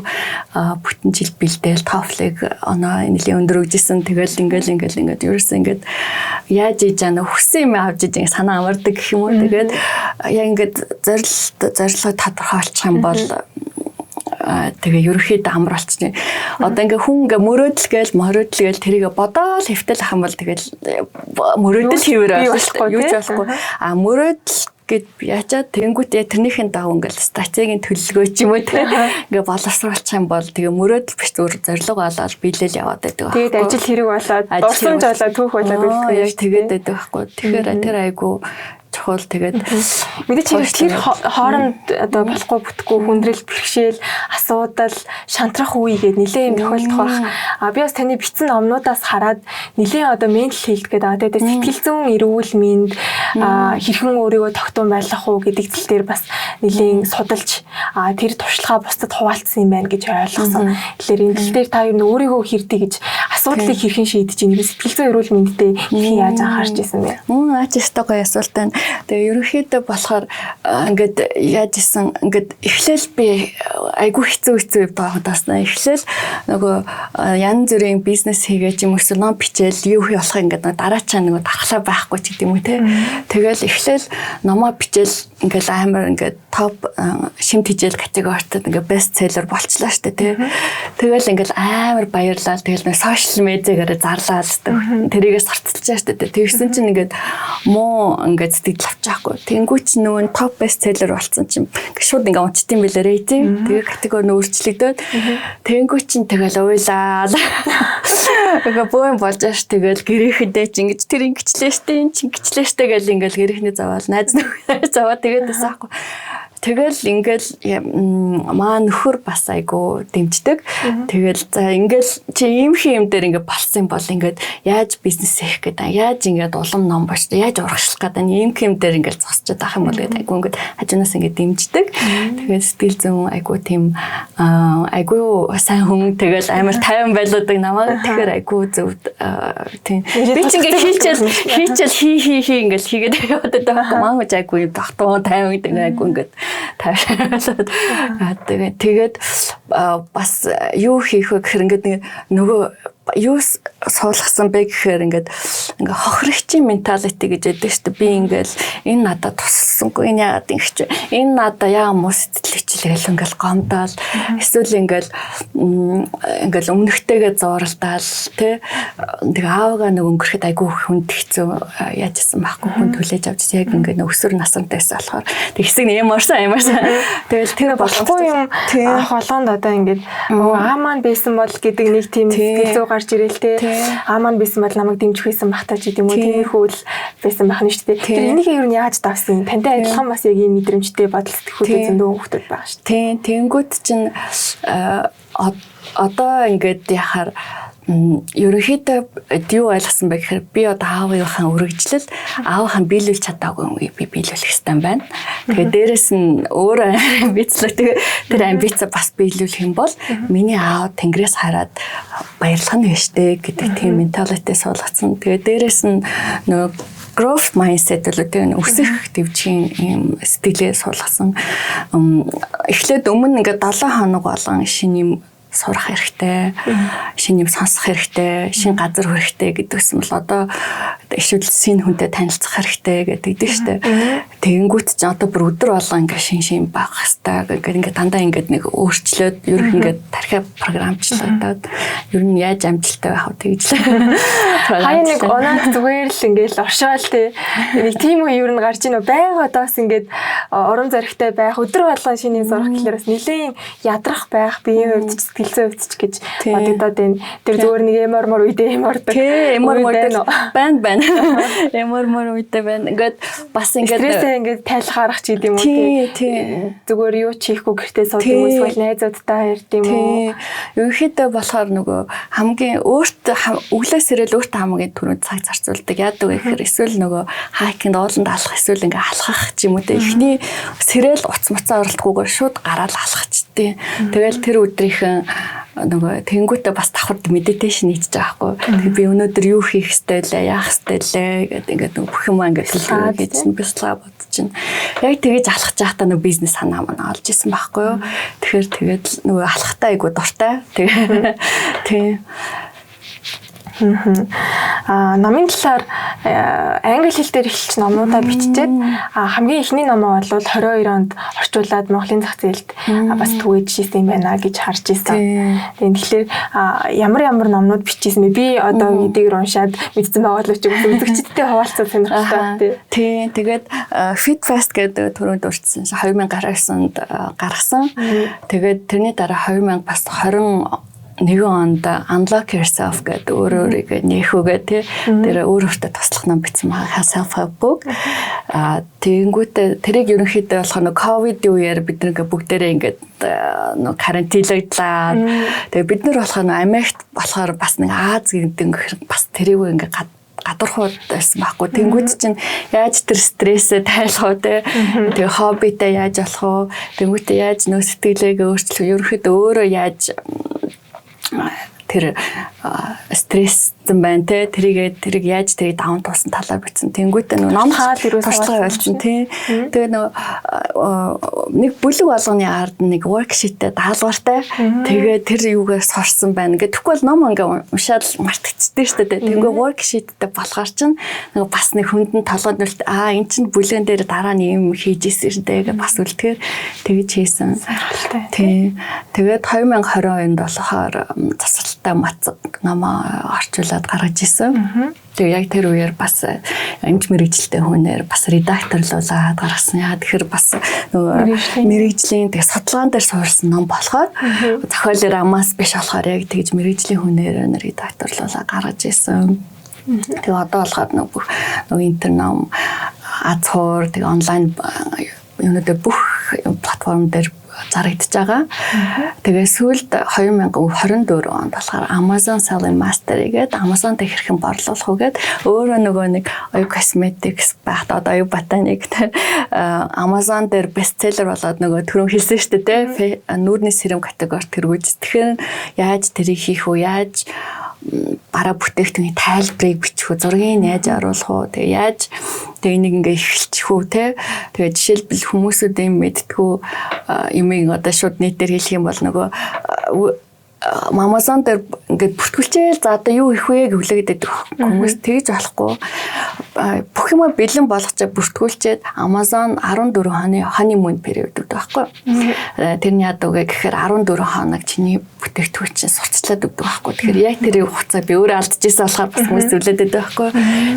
бүтэн жил бэлдээл TOEFL-ыг оноо нэлийн өндөр өгжсэн. Тэгэл ингээд ерөөсөө ингээд яаж ийж яана хүссэн юм авч иж ингээ санаа амардаг гэх юм уу. Тэгээд яг ингээд зорилгоо тодорхойлчих юм бол тэгээ ерөнхийдөө амар болчихно. Одоо ингээ хүн ингээ мөрөөдөл гээл тэрийг бодоол хэвтэл ах юм бол тэгэл мөрөөдөл хийвэр болохгүй юу ч болохгүй. Мөрөөдөл гэд яачаад тэнгуут яа тэрнийхэн дагуу ингээл стратегийн төлөвлөгөө ч юм уу те ингээ боловсруулах юм бол тэгээ мөрөөдөл биш зүгээр зориг олоод биелэл яваад байдаг байхгүй. Тэгээд ажил хэрэг болоод дурсамж болоод түүх болоод үлдэх яг тэгээд байдаг байхгүй. Тэгэхээр тэр айгу чухал тэгээд мэдээч тэр хооронд одоо болохгүй бүтэхгүй хүндрэл бэрхшээл асуудал шантрах үе гээд нэлээд юм тохиолдох байх. Би бас таны бичсэн номнуудаас хараад нэлээд одоо ментал хэлт гэдэг тэгээд сэтгэл зүйн эрүүл мэнд хэрхэн өөрийгөө тогтун байлгах уу гэдэг зэл дээр бас нэлээд судалж тэр туршлагаа бусдад хуваалцсан юм байна гэж ойлгосон. Тэгэхээр энэ тал дээр та юу өөрийгөө хэрдий гэж асуудлыг хэрхэн шийдэж ийн сэтгэл зүйн эрүүл мэндтэй хэрхэн яаж анхаарч ирсэн бэ? Наач өстой гоё асуулт байна. Тэгээ ерөнхийдөө болохоор ингээд яаж исэн ингээд эхлээл би айгүй хэцүү таахтаасна. Эхлээл нөгөө янз бүрийн бизнес хийгээч юм эсвэл ном бичээл юу болох ингээд дараачаа нөгөө дархлаа байхгүй ч гэдэм үү те. Тэгэл эхлээл номоо бичээл ингээд амар ингээд топ шимт хижээл категоритод ингээд бест селлер болчлаа штэ те. Тэгэл ингээд амар баярлал тэгэл нэг сошиал медиагаар зарлаа л тэрийгээ сарталчаа штэ те. Тэгсэн чинь ингээд муу ингээд сэтгэл авчихгүй. Тэнгүүч нөгөө топ бест селлер болсон чинь шууд ингээд унцтiin билээ рейтинг. Тэгээ категори нь өөрчлөгдөөд тэнгүүч чинь тэгэл уйлаа. Тэгээ бөөн болж ш тэгэл гэрээхэдээ ч ингэж тэр ингэчлээ штэ эн чи ингэчлээ штэ гэл ингээл гэрээхний заваал найз нөхөр заваа тэгээд таахгүй. Тэгэл ингээл маа нөхөр бас айгу дэмждэг. Тэгэл за ингээл чи ийм юм дээр ингээд болсон бол ингээд яаж бизнес хийх гэдэг яаж ингээд улам ном бошд яаж урагшлах гэдэг ийм юм дээр ингээд зогсчод ах юм бол гэдэг айгу ингээд хажуунаас ингээд дэмждэг. Тэгээд сэтгэл зүйн айгу тийм айгу сайн хүн тэгэл амар тайван байлуудаг намайг тэгэхээр айгу зөв тийм би ч ингээд хийчихэл хий ингээд хийгээд яваад байгаа маань айгу юм тогтоо тайван гэдэг айгу ингээд тэгээд бас юу хийх вэ гэхээр ингээд нөгөө юу суулгасан бэ гэхээр ингээд хохирогчийн менталити гэж яддаг шүү дээ. Би ингээл энэ надад туссангүй энэ яагаад ингэж энэ надад яа мус сэтгэлчлэгээл ингээл гомдоол эсвэл ингээл өмнөхтэйгээ зууралдаал тий тэгээ аавгаа нэг өнгөрөхөд айгүй хүнд хэцүү яажсэн байхгүй хүн түлээж авч яг ингээд өсвөр насантайс болохоор тэг хэсэг нь ямарсан тэгэл тэр болохгүй юм ах болгонд одоо ингээд аа маань байсан бол гэдэг нэг тийм сэтгэл гарч ирэл те аа маань байсан бол намайг дэмжих байсан бахтаж гэдэм үү тиймэрхүү л байсан байх нь шүү дээ. Тэр энийг юу нь яаж давсан? Тантай адилхан бас яг ийм мэдрэмжтэй бодол сэтгэхүйтэй зөндөө хүмүүс байгаа шүү дээ. Тэнгүүд чинь одоо ингээд яхаар ерөнхийдөө юу ойлгосон бэ гэхээр би одоо аавынхаа үргэлжлэл аавынхаа биелүүлж чадаагүй би биелүүлэх хэрэгтэй байна. Тэгээд дээрэс нь өөр амбицлаа тэр амбиц бас биелүүлэх юм бол миний аав тэнгэрээс хараад баярлах нь штэ гэдэг тийм менталитет суулгацсан. Тэгээд дээрэс нь нөгөө growth mindset л гэдэг нь өсөх дэвжгийн юм сэтгэлээ суулгасан. Эхлээд өмнө ингээд 7 хоног болгон шинэ юм сурах хэрэгтэй, шинэ юм сонсох хэрэгтэй, шинэ газар хэрэгтэй гэдгсэн бол одоо ишүүлсийн хүнтэй танилцах хэрэгтэй гэдэг шүү дээ. Тэгэнгүүт ч одоо бүр өдөр болгон ингээ шин байх хэрэгтэй гэдэг ингээ дандаа ингээ нэг өөрчлөөд ер нь ингээ тархиа програмчлагдаад ер нь яаж амжилттай байх вэ тэгж л. Хаяа нэг оноод зүгээр л ингээл оршоол те. Нэг тийм үе ер нь гарч ийн байга одоос ингээд урам зоригтой байх, өдөр болгон шинэ юм сурах гэхээр бас нэлээд ядрах байх, биеийн хувьд сэтгэл зүйн хувьд ч гэж бодогдоод байна. Тэр зүгээр нэг эмор үедээ эмордог. Эмор байна. Эмор үедээ байна. Ингээд бас ингээд стрессээ ингээд тайлхаарах ч гэдэм үү те. Зүгээр юу ч хийхгүй гэртээ суудаг юм эсвэл найзуудтай ярьд юм уу. Ерөнхийдөө болохоор нөгөө хамгийн өглөөс ирэл өөртөө хамгийн түрүүнд цаг зарцуулдаг. Яадаг вэ гэхээр эсвэл нөгөө хайкинд ууланд алах эсвэл ингээ алхах ч юм уу те. Эхний сэрэл уц муцаа оролтгүйгээр шууд гараал алхачдیں۔ Тэгэл тэр өдрийнхэн нөгөө тэнгуүтээ бас давхар медитейшн хийж байгаа байхгүй. Би өнөөдөр юу хийх ёстой лээ, яах ёстой лээ гэдэг ингээд бүх юм ингээд хэлээ гэж бяцлаа бодчихно. Яг тэгэж алхаж байхдаа нөгөө бизнес санаа маань олж исэн байхгүй юу. Тэгэхээр тэгээд нөгөө алхахтаа айгуу дуртай. Тэгээ номын талаар англи хэл дээр эхэлж номнуудаа биччихээд хамгийн ихний номоо бол 22 онд орчуулад Монголын зах зээлд бас түгэж хийсэн юм байна гэж харж ирсэн. Тэгэхээр ямар номнууд бичижсэн бэ? Би одоо эдгээр уншаад мэдсэн байгаа л ч үзэгчдтэй хуваалцах сонирхолтой. Тийм. Тэгээд Fit Fast гэдэг төрөнд урьдсан 2019 онд гаргасан. Тэгээд тэрний дараа 2021 онд Unlock Yourself гэдэг өөрийгөө нээхүүгээ тэр өөрөөсөө туслах ном бичсэн байгаа self help book. Тэгэнгүүтээ тэрийг ерөнхийдөө болох нэг ковид үеэр бид нэг бүгдээрээ ингээд нэг карантинлогдлаа. Тэгээ бид нар болох нэг Америкт болохоор бас нэг Аз гэдэг бас тэрийг ингээд гадуурхууд байсан байхгүй. Тэнгүүд чинь яаж тэр стрессээ тайлах вэ те. Тэгээ хоббитэй яаж болох вэ? Тэнгүүдээ яаж нөө сэтгэлээгээ өөрчлөх, ерөнхийдөө өөрөө яаж тэр стресссэн байна те. Тэрийг яаж даван туусан талаар бичсэн. Тэнгүүдээ нөө ном хаал туршлага явуулчихсан тий. Тэгээ нөө нэг бүлэг болгоны ард нэг worksheet-тэй даалгавартай. Тэгээ тэр юугаар сурсан байна. Гэхдээ тэгвэл ном ингээ уншаад мартчихдээ шүү дээ. Тэнгүү worksheet-тэй болохоор чинь нэг бас нэг хүндэн толгойд нүлт эн чинь бүлгэн дээр дараа нь юм хийж ирсэн шүү дээ. Бас үлдэхээр тэгж хийсэн. Тий. Тэгээд 2020 онд болохоор засалтай мацаг номоо орчуулад гаргаж исэн. Тэгээ яг тэр үеэр бас амж мэрэгжилтэй хүнээр бас редакторлуулаад гаргасан. Яа тэгэхээр бас нөгөө мэрэгжлийн тэг судалгаан дээр суурсан ном болохоор зохиолын амаас биш болохоор яг тэгж мэрэгжлийн хүнээр редакторлуулаад гаргаж исэн. Тэгээ одоо болохоор нөгөө интернет азхуур тэг онлайн юунуудаа бүх платформ дээр зарагдж байгаа. Тэгээ сүүлд 2024 онд болохоор Amazon Selling Mastery гэдэг Amazon-д хэрхэн борлуулах вэ гэдэг өөрөө нөгөө нэг оюу cosmetics багт одоо оюу ботаник Amazon дээр бестселлер болоод нөгөө түрүүн хэлсэн шүү дээ те нүүрний сэрэм категорид тэргүүлж. Тэгэхээр яаж тэрийг хийх вэ? Яаж бараа бүтээгдэхүүний тайлбарыг бичих үү, зургийг яаж оруулах уу, тэгээ яаж нэг ингээ эхэлчих үү те. Тэгээ жишээлбэл хүмүүсүүд юм мэдтгүү юмыг одоо шууд нийтээр хэлэх юм бол нөгөө Amazon дээр ингээд бүртгүүлчихэл за одоо юу их вэ гэвлээгээд хүмүүс тэгж болохгүй. Бүх юм бэлэн болгочоо бүртгүүлчихэд Amazon 14 honeymoon period гэдэг байхгүй. Тэрний яадаг вэ гэхээр 14 хоног чиний бүтээгдэхүүн чинь сурталчлаад өгдөг байхгүй. Тэгэхээр яг тэрийг хугацаа би өөрөө алдчихсан болохоор бас хүмүүс зөвлөд өгдөг байхгүй.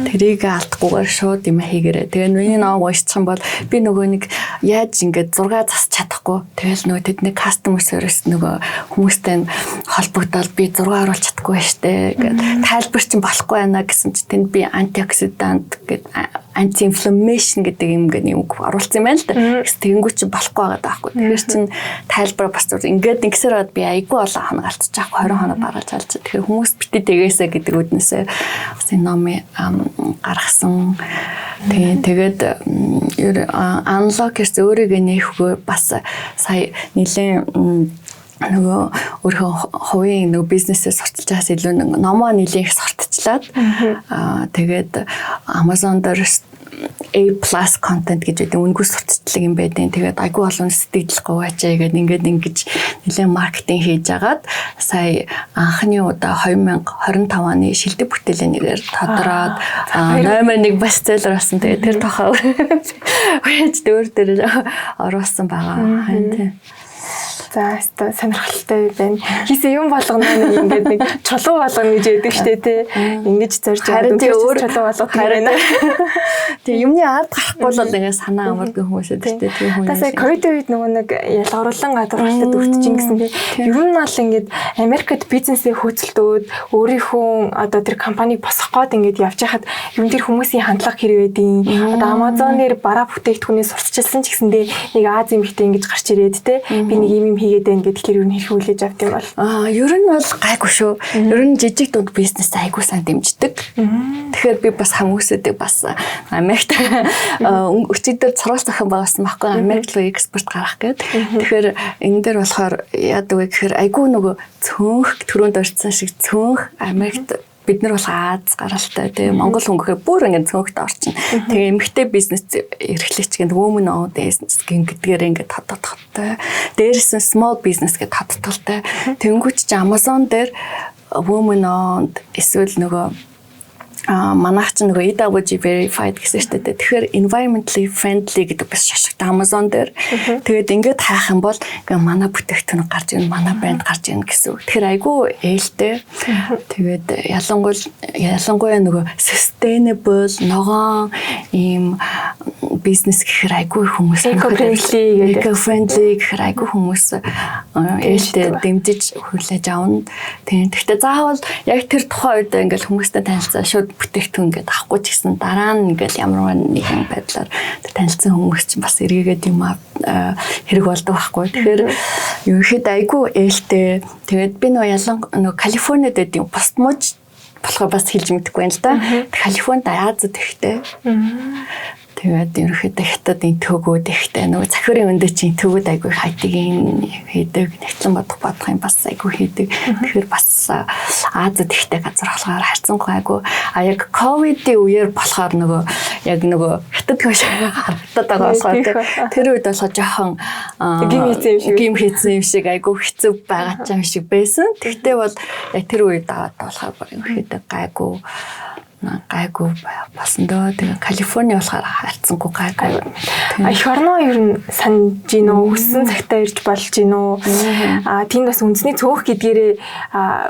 Тэрийг алдахгүйгээр шууд юм хийгээрээ. Тэгээ миний ном уншчих юм бол би нөгөө нэг яаж ингээд зураг засч чадахгүй. Тэгэл нөгөө тэдний customer service нөгөө хүмүүстэй холбогдоод би зураг оруулах чадахгүй штэ гэдэг тайлбар чинь болохгүй байна гэсэн чинь тэнд би антиоксидант гэдэг anti-inflammation гэдэг юм оруулсан юм байна л да. Тэгэнгүүт чинь болохгүй байгаа даахгүй. Тэгэхээр чинь тайлбар бас ингээд ингэсээр бод би айгүй олон хоног алдчих واخгүй 20 хоног гаргаж алж. Тэгэхээр хүмүүс бити тэгээсэ гэдэг үднээсээ бас энэ номыг гаргасан. Тэгээд unlock гэсэн өөрийгөө нээхгөө бас сая нэлээд нөгөө өөрийнхөө хувийн нөгөө бизнесээ сурталж байгаас илүү номоо нэлээд их сурталчлаад тэгээд Amazon дээр A+ content гэж байдаг үнгүй сурталчлаг юм байдیں۔ Тэгээд айгүй олон сэтгэл говьачаа гэдэг ингээд ингэж нэлээд маркетинг хийж агаад сая анхны удаа 2025 оны шилдэг бүтээлэгээр тодороод номер 1 бестселлер болсон. Тэгээд тэр тохоо үеж дөр оруулсан байгаа. Тийм. За сонирхолтой байна. Хийсэн юм болгоно ингээд нэг чулуу болгоно гэж яддаг штэ тий. Ингэж зорж харин тий өөр чулуу болгох байна. Тий юмны ард гарахгүй бол ингээд санаа амардаг хүмүүс штэ тий хүмүүс. Тасаа ковид үед нөгөө нэг ялгаруулан гадуурхалтад өртөж ингэсэн би. Ер нь бол ингээд Америкт бизнесээ хөөцөлдөөд өөрийнхөө одоо тэр компанийг босгох гээд ингээд явж хахад юм тэр хүмүүсийн хандлага хэрэг байдیں۔ Одоо Amazon-ээр бараа бүтээгдэхүүний сурталчилсан ч гэсэндээ нэг Аз эмэгтэй ингэж гарч ирээд тий. Би нэг юм хийгээд байна гэдгээр тэр юу хэрхэн хүлээж авт юм бол ер нь бол гайгүй шүү. Ер нь жижиг дунд бизнес айгүй сан дэмждэг. Тэгэхээр би бас хүмүүсүүдийг бас Америкт өчигдөр цорол зохион байгуулсан байхгүй Америк руу экспорт гаргах гээд. Тэгэхээр энэ дээр болохоор яадаг вэ гэхээр айгүй нөгөө цөөнх төрөнд орцсон шиг цөөнх Америкт бид нар бол Аз гаралтай тийм Монгол хүн гэхээр бүр ингээд цөөхт орчин. Тэгээ эмэгтэй бизнес эрхлэгч гэдэг women owned business гэдгээр ингээд тодтолтой. Дээрээс нь small business гэдэг тодтолтой. Тэнгүүч чи Amazon дээр women owned эсвэл нөгөө манайх ч нөгөө EWG verified гэсэн шүү дээ. Тэгэхээр environmentally friendly гэдэг бас шашигтай Amazon дээр. Тэгээд ингээд хайх юм бол ингээ манай бүтээгдэхүүн гарч ирнэ, манай брэнд гарч ирнэ гэсэн үг. Тэгэхээр айгүй ээлтэй. Тэгээд ялангуяа нөгөө sustainable ногоон ийм бизнес гэхээр айгүй хүмүүс eco-friendly гэхээр айгүй хүмүүс ээлтэй дэмжиж хүлээж авна. Тэгэхдээ заавал яг тэр тухайн үед ингээл хүмүүстэй танилцаа шууд бүтээгдэхүүн ингээд авахгүй ч гэсэн дараа нь ингээд ямар нэгэн байдлаар танилцсан хүмүүс чинь бас эргээгээд юм хэрэг болдог байхгүй. Тэгэхээр ерөнхийдөө айгүй ээлтэй. Тэгээд би нөгөө Калифорнид байдгийн постмож болохоор бас хэлж мэдэхгүй байна л да. Калифорнид Азад ихтэй. Тэгээд ерөнхийдөө хятадын төгөөд ихтэй нөгөө захирын өндөө чинь төгөөд айгүй хайтгийн хийдэг нэгтлэн бодох юм бас айгүй хийдэг. Тэгэхээр бас Азад ихтэй газар болохоор харцсангүй айгүй яг ковидын үеэр болохоор нөгөө яг нөгөө хятад хөөш харагдаад байгаа болохоор тэр үед болохоор жоохон гим хийсэн юм шиг айгүй хэцүү байгаа ч юм шиг байсан. Тэгтээ бол яг тэр үед аваад болохоор ерөнхийдөө гайгүй басан доо. Тэгээ Калифорни болохоор харцсангүй гайгүй. Эх орноо ер нь санаж гин үү? Өссөн цагтаа ирж болж гин үү? Тэнд бас үндэсний цөөх гэдгээрээ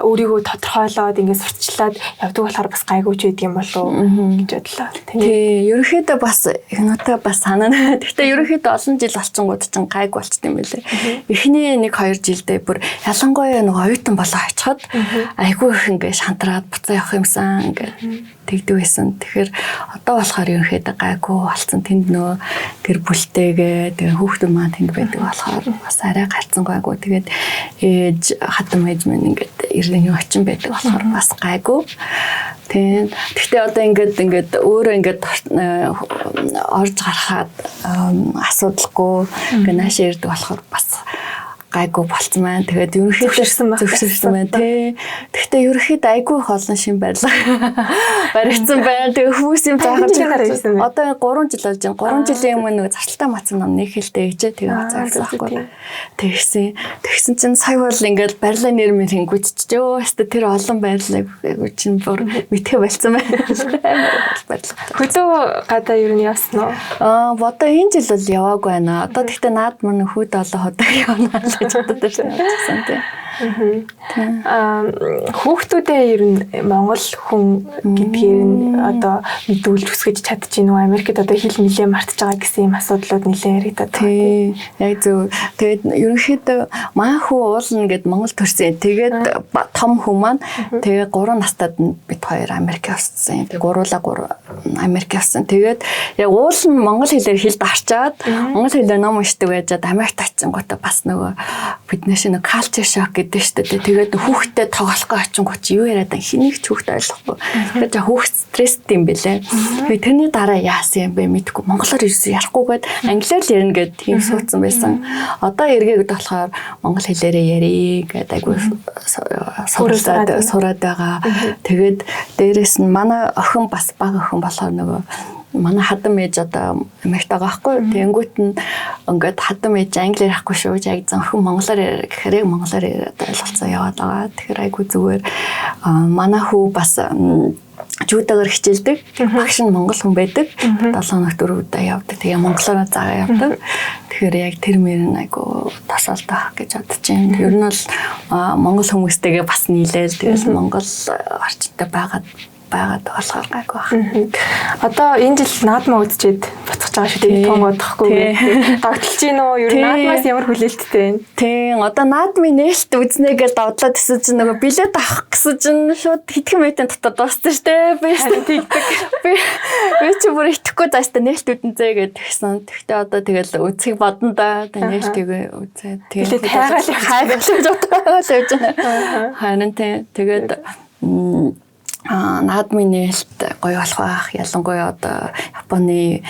өөрийгөө тодорхойлоод ингээд сурчлаад явдаг болохоор бас гайгүй ч байдаг юм болов уу гэж бодлоо. Тий, ерөнхийдөө бас энэтэй бас санана. Гэхдээ ерөнхийдөө олон жил болчихгоод чинь гайгүй болчт юм билээ. Эхний 1-2 жилдээ бүр ялангуяа нэг оюутан болоо очиход айгүй их ингээд шантраад буцаа явах юмсан ингээд тэгдэг байсан. Тэгэхээр одоо болохоор ерөнхийдөө гайгүй болсон. Тэнд нөө гэр бүлтэйгээ тэгээ хүүхдүүд маань тэнд байдаг болохоор бас арай гайцсан гайгүй. Тэгээд ээж хатан ээж минь ингээд иргэн очин байдаг болохоор бас гайгүй. Тэгтээ одоо ингээд өөрөө ингээд орж гарахад асуудалгүй ингээд наашаа ирдэг болохоор бас гайгүй болцсон маань. Тэгээд ерөнхийдөө зөвшөөрсөн байна тий. Гэхдээ ерөнхийдөө айгүй их олон шин барилга баригдсан байна. Тэгээд хүмүүс юм заахад одоо 3 жил болж байна. 3 жилийн өмнө нэг зарталтай мацсан ном нэг хэлтэй ээжээ тэгээд заахгүй. Тэгсэн чинь сая бол ингээд барилгын нэр мэр хингүүцчихөө. Хэвээ тэр олон барилгыг чинь бүр мэдхэ болцсон байна. Хөдөө гадаа ер нь явсан уу? Одоо энэ жил бол яваагүй байна. Одоо тэгтээ наад мань хүүд олон ходог явна. Хүүхдүүдээ ер нь Монгол хүн гэдгээр нь одоо мэдүүлж үсгэж чадчихэв үү? Америкт одоо хэл нэлээд мартаж байгаа гэсэн юм асуудлууд нэлээд яригдаад байна. Тий. Яг зөв. Тэгээд ерөнхийдөө маань хүү уулна гэд Монгол төрсэн. Тэгээд том хүн маань тэгээд 3 настайд бид хоёр Америк явсан. Тэгээд гуруула Америк явсан. Тэгээд яг уулна монгол хэлээр хэлд арчаад монгол хэлээр ном уншдаг байжгаад Америкт очсон гот бас нөгөө биднээс нэг culture shock гэдэг шүү дээ. Тэгээд хүүхдэд тоглохгоо очингууд юу яриад хэнийг ч хүүхд ойлгохгүй. Тэгээд хүүхд стресстэй юм бэлээ. Тэгээд тэрний дараа яасан юм бэ мэдэхгүй. Монголоор ярихгүйгээд англиар ярина гэд тийм суудсан байсан. Одоо эргээд болохоор монгол хэлээрээ ярий гэдэг айгүй сураад байгаа. Тэгээд дээрэс нь манай охин бас бага охин болохоор нөгөө манай хадам ээж одоо Америкт байгаа байхгүй. Тэнгүүт нь ингээд хадам ээж англиар ярихгүй шүү. Яг зөвхөн монголоор яриа гэхээр монголоор яриад ойлголцоо яваад байгаа. Тэгэхээр айгүй зүгээр. Манай хүү бас жуудагаар хичээлдэг. Багш нь монгол хүн байдаг. 7 хоногт 4 удаа явдаг. Тэгээ монголоор заагаа явдаг. Тэгэхээр яг тэр мөр нь айгүй тосолдох гэж бодож байна. Ер нь бол монгол хүмүүстэйгээ бас нийлээл тэгэл монгол орчинтой байгаад болохоор гайгүй байна. Одоо энэ жил наадмаа үзчихэд буцаж байгаа шүү дээ. Том бодохгүй. Догтлж гин үү? Ер нь наадмаас ямар хүлээлттэй вэ? Тийм. Одоо наадмын нээлт үзнэ гэж давдлаад гэсэн чинь нөгөө билет авах гэсэн чинь шууд хэдхэн минутын дотор дууссан шүү дээ. Би тэгдэг. Би ч бүр итгэхгүй заастаа нээлт үдэнцээ гэдгсэн. Тэгтээ одоо тэгэл үзхийг бодно да. Нээлтийг үзээ. Тэгээд хайгаал явж байна. Харин тэгээд наадмын нээлт гоё болох байх. Ялангуяа одоо Японы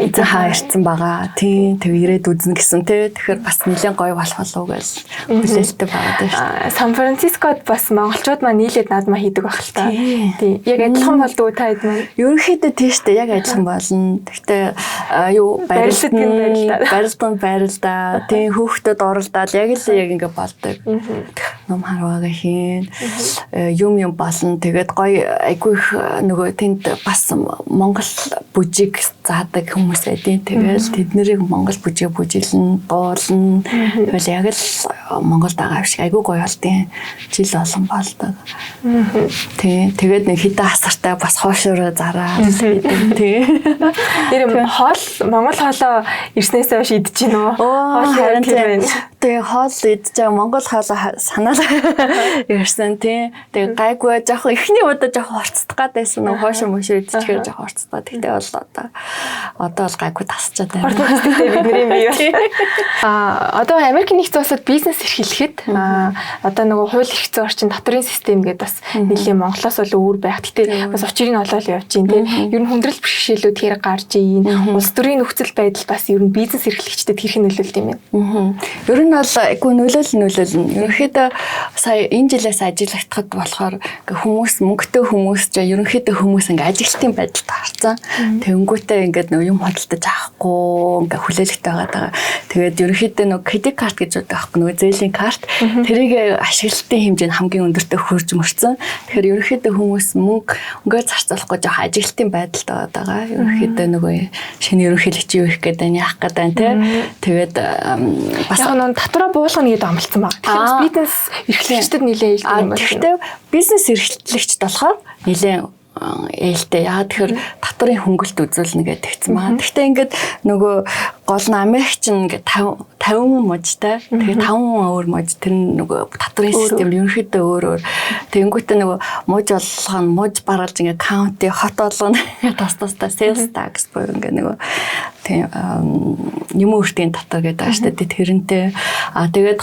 эзэн хаа ирсэн байгаа. Тийм тэг ирээд үзнэ гэсэн тий. Тэгэхээр бас нэлээд гоё болох болов гэж хүлээлттэй байгаа даа шүү. Сан Францискод бас монголчууд маань нийлээд наадмаа хийдэг байх л та. Тийм. Яг адилхан болдгоо та хэд маань. Ерөнхийдөө тийштэй яг адилхан болно. Гэхдээ юу байрлалаа. Тийм хүүхдэд оролдоод яг ингэ болдог. Ном харваагаа хийн. Юм болно. Тэгээд гоё айгүй их нөгөө тэнд бас монгол бүжиг заадаг хүмүүс байдیں۔ Тэгэл тэднийг монгол бүжиг бүжиглэн дуулна. Тэгэл яг л Монголд байгаа шиг айгүй гоё болдیں۔ Жил олон болдог. Тий. Тэгээд нэг хитэ хасартай бас хоошороо зараад тий. Тэр хоол монгол хоолоо ирснээсээ хойш идэж гин үү? Хоол харин тийм. Тэгээ хоол идэж байгаа монгол хоолоо санаалаа ирсэн тий. Тэгээ гайгүй жоохон эхний удаа жоохон хорцдог гадайсан нөө хоошор мөшөр идчихээр жоохон хорцдог. Тэгтээ бол одоо бол гайгүй тасчаад байна. Хорцтой бидний бие. Одоо Америк нэгдсэн улсад бизнес эрхлэхэд одоо нөгөө хууль эрх зүйн орчин татварын систем гэдэг бас нэлийн Монголоос бол өөр байх. Гэтэ бас учрыг нь олоод явж гин тий. Ер нь хүндрэл бэрхшээлүүд хэрэг гарч ийн. Улс төрийн нөхцөл байдал бас ер нь бизнес эрхлэгчдэд хэрхэн нөлөөлд юм бэ? Ер нь бол айгүй нөлөөлнө. Ерөнхийдөө сая энэ жилээс ажиллагдахад болохоор хүмүүс мөнгөтэй хүмүүс ч ерөнхийдөө хүмүүс ингээ ажилтны байдалд харцсан. Тэнгүүтээ ингээд нөгөө юм хөдөлтөж авахгүй ингээ хүлээлттэй байгаа. Тэгээд ерөнхийдөө нөгөө кредит карт гэж байдаг аахгүй нөгөө зээлийн карт тэрийг ашиглалтын хэмжээ нь хамгийн өндөртэй хөрж мөрцөн. Тэгэхээр ерөнхийдөө хүмүүс мөнгөө зарцуулахгүй жоох ажилтны байдалд байгаа. Ерөнхийдөө нөгөө шинэ ерөнхийлөгч юу их гэдэг нь яах гэдэг нь тий. Тэгээд бас нөгөө татвараа буулгана гэдэг амлцсан байна. Тэгэхээр бизнес эрхлэгчдэд нэлээд ээлдэг юм байна. Гэхдээ бизнес эрхлэгчд болохоор нэлээд ээлтэй. Яа тэгэхээр татварын хөнгөлт үзүүлнэ гэж тэгсэн маа. Гэхдээ ингээд нөгөө гол нь Америкч ингээд 50 мужтай. Тэгээ 5 өөр муж тэр нөгөө татварын систем ерөнхийдөө өөр. Тэнгүүтээ нөгөө муж болгоно, муж баргалж ингээд каунти хот болгоно. Тас sales tax буюу ингээд нөгөө тийм юм өөртөө татвар гэдэг ааш тэ тэрнтэй. Тэгээд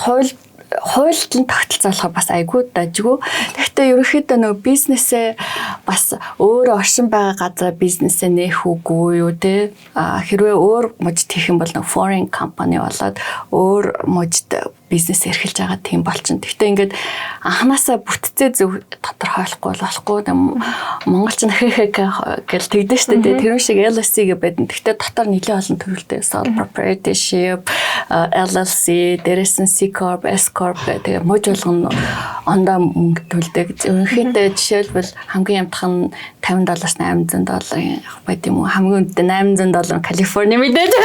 хуульд нь тогтолцоолохоо бас айгүй дажгүй. Гэхдээ ерөнхийдөө нөгөө бизнесээ бас өөр оршин байгаа газар бизнесээ нээх үгүй юу те. Хэрвээ өөр мужид хийх юм бол нөгөө foreign company болоод өөр мужид бизнес эрхэлж байгаа тийм болчихно. Гэхдээ ингээд анханасаа бүтцээ зөв тодорхойлохгүй болохгүй. Монголч нь хэх гэл тэгдэж штэ. Тэр шиг LLC гэ байдэн. Гэхдээ дотор нэлээд олон төрөлтэй sole proprietorship, LLC, дээрээс нь C corp, S corp тэгээ муж болгоно ондоо мөнгө төлдөг. Ерөнхийдөө жишээлбэл хамгийн амтхан $50-аас $800 байт юм уу? Хамгийн үнэтэй $800 Калифорни мэдээж.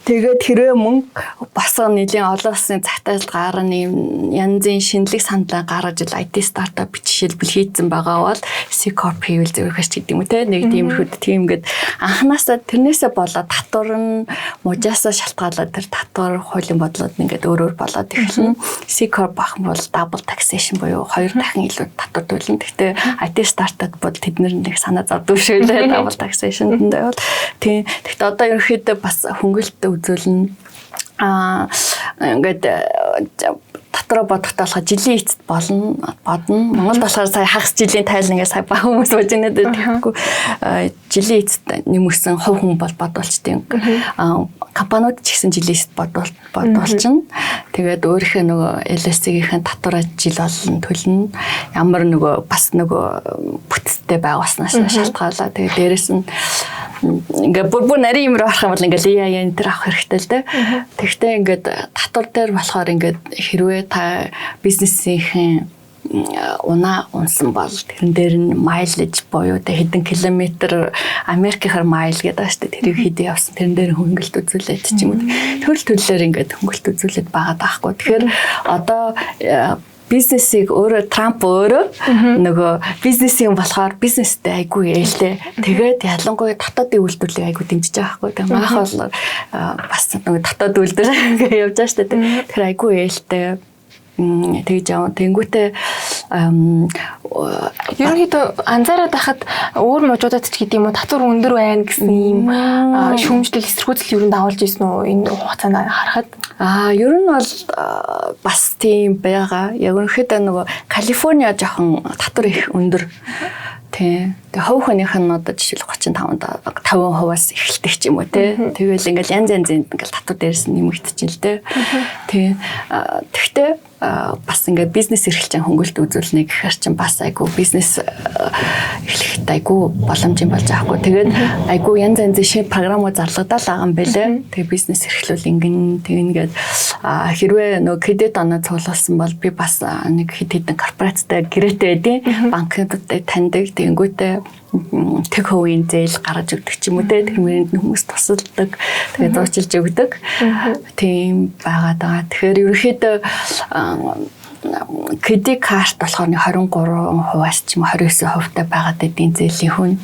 Тэгээд хэрвээ мөнгө бас нэлийн олон улсын цагтаалд гарна юм янзын шинэлэг саналаа гаргаж ил IT стартап жишээлбэл хийцэн байгаа бол C corp хийвэл зөвхөш гэдэг юм уу те нэг тиймэрхүү тийм ингээд анханасаа тэрнээсээ болоод татвар нь мужаасаа шалтгаалаад тэр татвар хуулийн бодлоод ингээд өөр болоод эхэлнэ. C corp бах бол double taxation буюу 2 дахин илүү татвар төлнө. Гэхдээ IT стартап бол тэднэр нэг санаа зовдөг шүү дээ double taxation гэдэг бол тийм. Гэхдээ одоо ерөөхдөө бас хөнгөлөлтөд үзүүлнэ. Ингээд татвар бодохтой болохоор жилийн эцэд бодно. Монгол болохоор сая хагас жилийн тайл ингээд сая баг хүмүүс болж байна гэхгүй. Жилийн эцэд нэмсэн хувь хүн бол бодволчтой. Компаниуд ч гэсэн жилийн эцэд бодволчихно. Тэгээд өөрийнхөө нөгөө LSC-ийн татвараа жил олон төлнө. Ямар нөгөө бас нөгөө бүтцтэй байгааснаас шалтгаалаа. Тэгээд дээрэс нь ингээд бүр нарийн юмроо харах юм бол ингээд яа тэр авах хэрэгтэй л дээ. Тэгвэл ингээд татвар дээр болохоор ингээд хэрвээ та бизнесийн унсан бол тэрэн дээр нь mileage буюу хэдэн километр Америкээр майл гэдэг байна шүү дээ. Тэрийг хэдий явсан тэрэн дээр хөнгөлт үзүүлээд ч юм уу. Төлөөр ингээд хөнгөлт үзүүлээд байгаа даахгүй. Тэгэхээр одоо бизнесийг өөрөө Трамп өөрөө нөгөө бизнесийн болохоор бизнестэй айгүй ээлтэй. Тэгээд ялангуяа дотоодын үйлдвэрлэлийг айгүй дэмжиж байгаа байхгүй. Тэгээд маах бол бас нөгөө дотоод үйлдвэр ингэ явж байгаа шүү дээ. Тэр айгүй ээлтэй. Тэгж яваа. Тэнгүүтээ ерөнхийдөө анзаараад байхад өөр мужуудад ч гэдэг юм уу татвар өндөр байна гэсэн юм шүүмжлэл эсэргүүцэл ер нь давуулж ирсэн үү энэ хугацаанд харахад ер нь бол бас тийм байгаа. Яг ерөнхийдөө нөгөө Калифорниа жоохон татвар их өндөр. Тэг хувь хүнийх нь одоо жишээл 35%-аас эхэлдэг ч юм уу те. Тэгэл ингээл янз янзын ингээл татвар дээрээс нэмэгдэж л те. Тэг. Тэгтээ бас ингээд бизнес эрхлэлчин хөнгөлт үзүүлнэ гэхээр чинь бас айгу бизнес эхлэхэд айгу боломжийн болж байгаа хгүй. Тэгээд айгу янз янзын шиг програмууд зарлагдал байгаа юм бэлээ. Тэгээд бизнес эрхлүүл ингээд хэрвээ нөгөө кредит оноо цуглуулсан бол би бас нэг хэд хэдэн корпорацтай гэрээтэй байдیں۔ Банкнуудтай таньдаг тэгэнгүүтээ тэг хувийн зээл гаргаж өгдөг ч юм уу те. Тэрмэрэнд хүмүүс тусалдаг. Тэгээд зуучилж өгдөг. Тийм байгаа даа. Тэгэхээр ерөөхдөө кредит карт болохоор 23%-аас ч юм 29%-тай байгаад эдийн зээлийн хүн.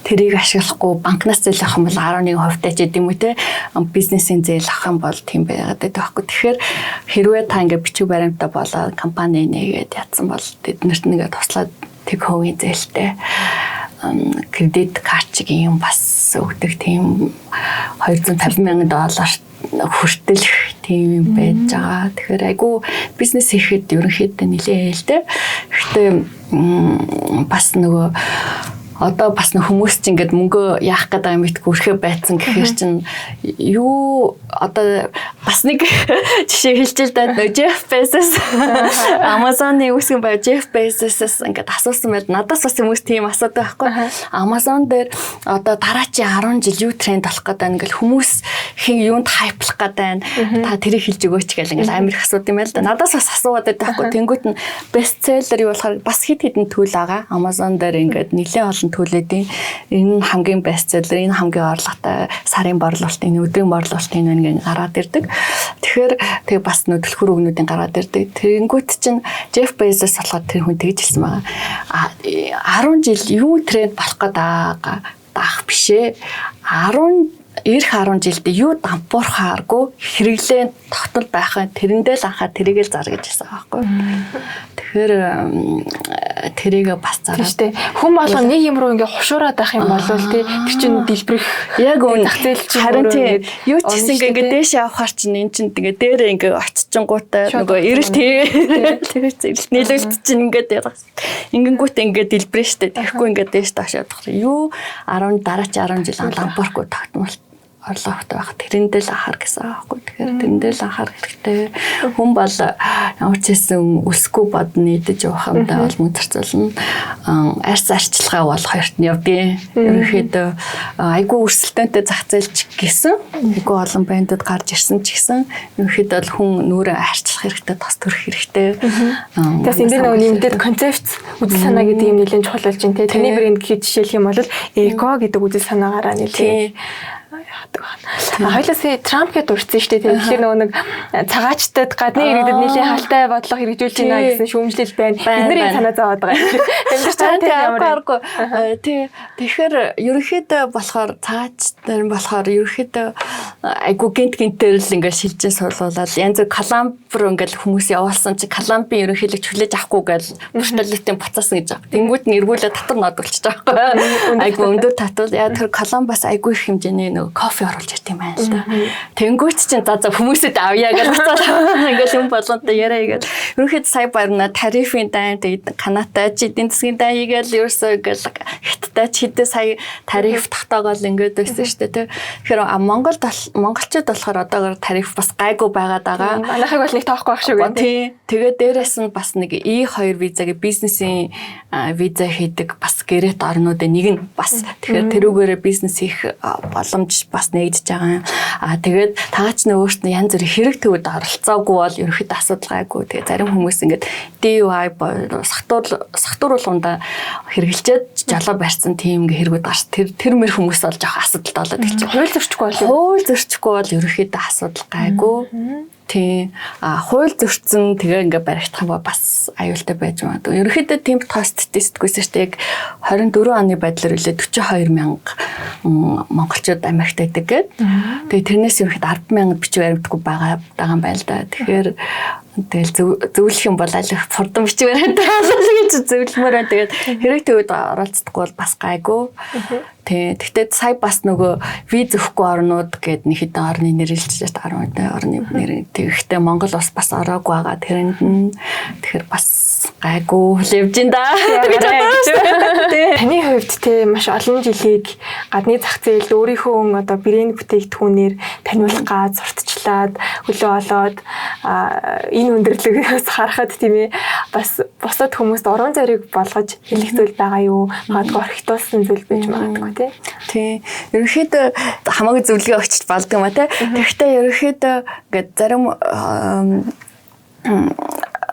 Тэрийг ашиглахгүй банкнаас зээл авах юм бол 11%-тай ч гэдэм үү те. Бизнесийн зээл авах юм бол тийм байгаад байгаа байхгүй. Тэгэхээр хэрвээ та ингээд бичиг баримтаа болоод компани нэгээд ятсан бол тэднэрт нэгээ туслаад тэг хувийн зээлтэй кредит картчгийн юм бас өгдөг тийм $250,000 хүртэлх тийм юм байж байгаа. Тэгэхээр айгүй бизнес хийхэд ерөнхийдөө нэлээд ээлтэй. Гэхдээ бас нөгөө одоо бас хүмүүс чинь ингээд мөнгө яах гэдэг юм битгүү өрхөө байцсан гэхээр чинь юу одоо бас нэг жишээ хэлчихэл да Jeff Bezos Amazon-ы үүсгэн бай Jeff Bezos-аас ингээд асуусан байл надаас бас хүмүүс тийм асуудаг байхгүй. Amazon дээр одоо дараачийн 10 жил юу тренд болох гэдэг ингээд хүмүүс хин юунд хайплах гэдэг та тэрийг хэлж өгөөч гэл ингээд амар их асуудаг юм байл да. Надаас бас асуугаад байдаг байхгүй. Тэнгүүт нь бестселлер юу болохоор бас хэд хэдэн түүл байгаа. Amazon дээр ингээд нэлээд олон төлөөдийн энэ хамгийн бестселлер энэ хамгийн орлоготой сарын борлуулалтын өдрийн борлуулалтын нэг гараад ирдэг. Тэгэхээр тэг бас төлхөр өгнүүдийн гараад ирдэг. Тэнгүүт чинь Jeff Bezos болохоор тэр хүн тэгж хэлсэн байгаа. 10 жил юу тренд болох гэдэг даах бишээ. 10 жилдээ юу дампуурхааргүй хэрэглээ тогтмол байхын тэрэндээ л анхаа тэрийг л зар гэж хэлсэн байхгүй. Тэгэхээр тэрийг бас зараад тийм шүү дээ. Хүн болгоо нэг юм руу ингээ хушуураад байх юм бол тий тэр чинь дэлбэрэх яг үн зах зээл чинь харин тий юу ч гэсэн ингээ дээш явахаар чинь эн чинь ингээ дээрээ ингээ очичингуутай нөгөө эрэл тий тэрэл нийлүүлэлт чинь ингээ ингэнгүүтээ ингээ дэлбэрэн штэ. Тэгэхгүй ингээ дээш таашаад юу 10 дараач 10 жил лампоргүй тогтмол орлоготой байх тэрэндээ л анхаар гэсэн аахгүй. Тэгэхээр тэрэндээ л анхаар хэрэгтэй. Хүн бол ямар ч хэсэн өсөхгүй бодно идэж явах юмдаа бол мөнгө зарцуулна. Арьс арчилгаа бол хоёрт нь явдیں۔ Ерөнхийдөө айгүй өрсөлдөөнтэй зах зээлч гэсэн айгүй олон брэндүүд гарч ирсэн ч гэсэн ерөнхийдөө л хүн нүрээ арчлах хэрэгтэй, тос төрөх хэрэгтэй. Тэгээс энэ нэг нэмдэд концепт үзэл санаа гэдэг юм нэлээд чухал болж байна. Таны брэнд гэхэд жишээлх юм бол эко гэдэг үзэл санаагаараа нэлээд Хоёлаас Трамп гэдээ дурдсан шүү дээ. Тэгэхээр нөгөө нэг цагаачтад гадны иргэдэд нэлээд халтай бодлого хэрэгжүүлж байна гэсэн шүүмжлэл байна. Бидний санаа зовоод байгаа. Тэгэхээр ерөнхийдөө болохоор цагаачтар болохоор ерөнхийдөө айгу гинтээр л ингээд шилжээ суулуулаад янз бүр Колумб руу ингээд хүмүүс явуулсан чи Колумбын ерөнхийлөгч хүлээж авахгүй гэж бурталлитын буцаасан гэж байгаа. Тэнгүүд нь эргүүлээ татвар нодулчих байгаа байхгүй. Айгу өндөр татвар. Яа тэр Колумбас айгу их хэмжээний нөгөө кофе оруулж ирд юм байна л да. Тэнгүүт чинь за хүмүүсэд авъя гэж буцаад ингээл юм болгонтой яриа игээл ерөнхийд сая барна тарифын дан тэгээд Канадатай ч эдийн засгийн дан игээл ерөөсөө ингээл Хятадтай ч хэдэн сая тариф тогтоогоол ингээд байсан шүү дээ. Тэгэхээр монголчууд болохоор одоогоор тариф бас гайгүй байгаад байгаа. Манайхыг бол нэг тоохгүй байх шүү гэнэ. Тэгээд дээрэс нь бас нэг E2 визагийн бизнесийн виза хийдэг бас гэрээт орнуудын нэг нь бас тэгэхээр тэрүүгээрээ бизнес хийх боломж бас нэгдэж байгаа. Тэгээд таач нь өөрт нь янз бүрийн хэрэг төвөд оролцоогүй бол ерөөхдөө асуудал гайгүй. Тэгээд зарим хүмүүс ингээд DIY сахтууруулганда хэрэгжилчээд жолоо барьсан тийм хэрэгүүд гарч тэр мэр хүмүүс бол жоох асуудалтай болоод ирчих. Хууль зөрчихгүй бол ерөөхдөө асуудал гайгүй. Тийм хууль зөрчсөн тэгээ ингээ баригдах юм бас аюултай байж магадгүй. Ерөнхийдөө тийм тоо статистикээс яг 24 оны байдлаар үлээ 42,000 монголчууд Америкт байдаг гэдэг. Тэгээ тэрнээс ерөнхийдөө 10,000 бичиг баримтгүй байгаа юм байна л да. Тэгэхээр тэгэл зөвлөх юм бол аль фордон бичиг баримттай гэж зөвлөмөр байна. Тэгээд хэрэг төвөд оролцдоггүй бол бас гайгүй. Тэгтээ сая бас нөгөө виз өгөхгүй орнууд гээд нэг хэдэн орны нэрэлж 10 орны нэр. Тэгэхдээ Монгол бас ороогүй байгаа тэрэнд нь тэгэхээр бас бас гайгүй явж ин да. Таны хувьд те маш олон жилийг гадны зах зээлд өөрийнхөө одоо брэнд бүтээгдэхүүнээр таниулах гад сурталчлаад хөлөө олоод энэ өндөрлөгөөс харахад тийм ээ бас бусад хүмүүст уран зориг болгож хэлэх зүйл байгаа юу? Магадгүй орхитуулсан зүйл байж магадгүй тий. Ерөнхийдөө хамаагүй зөвлөгөө өгч болдог юм а тий. Тэгэхдээ ерөнхийдөө ингээд зарим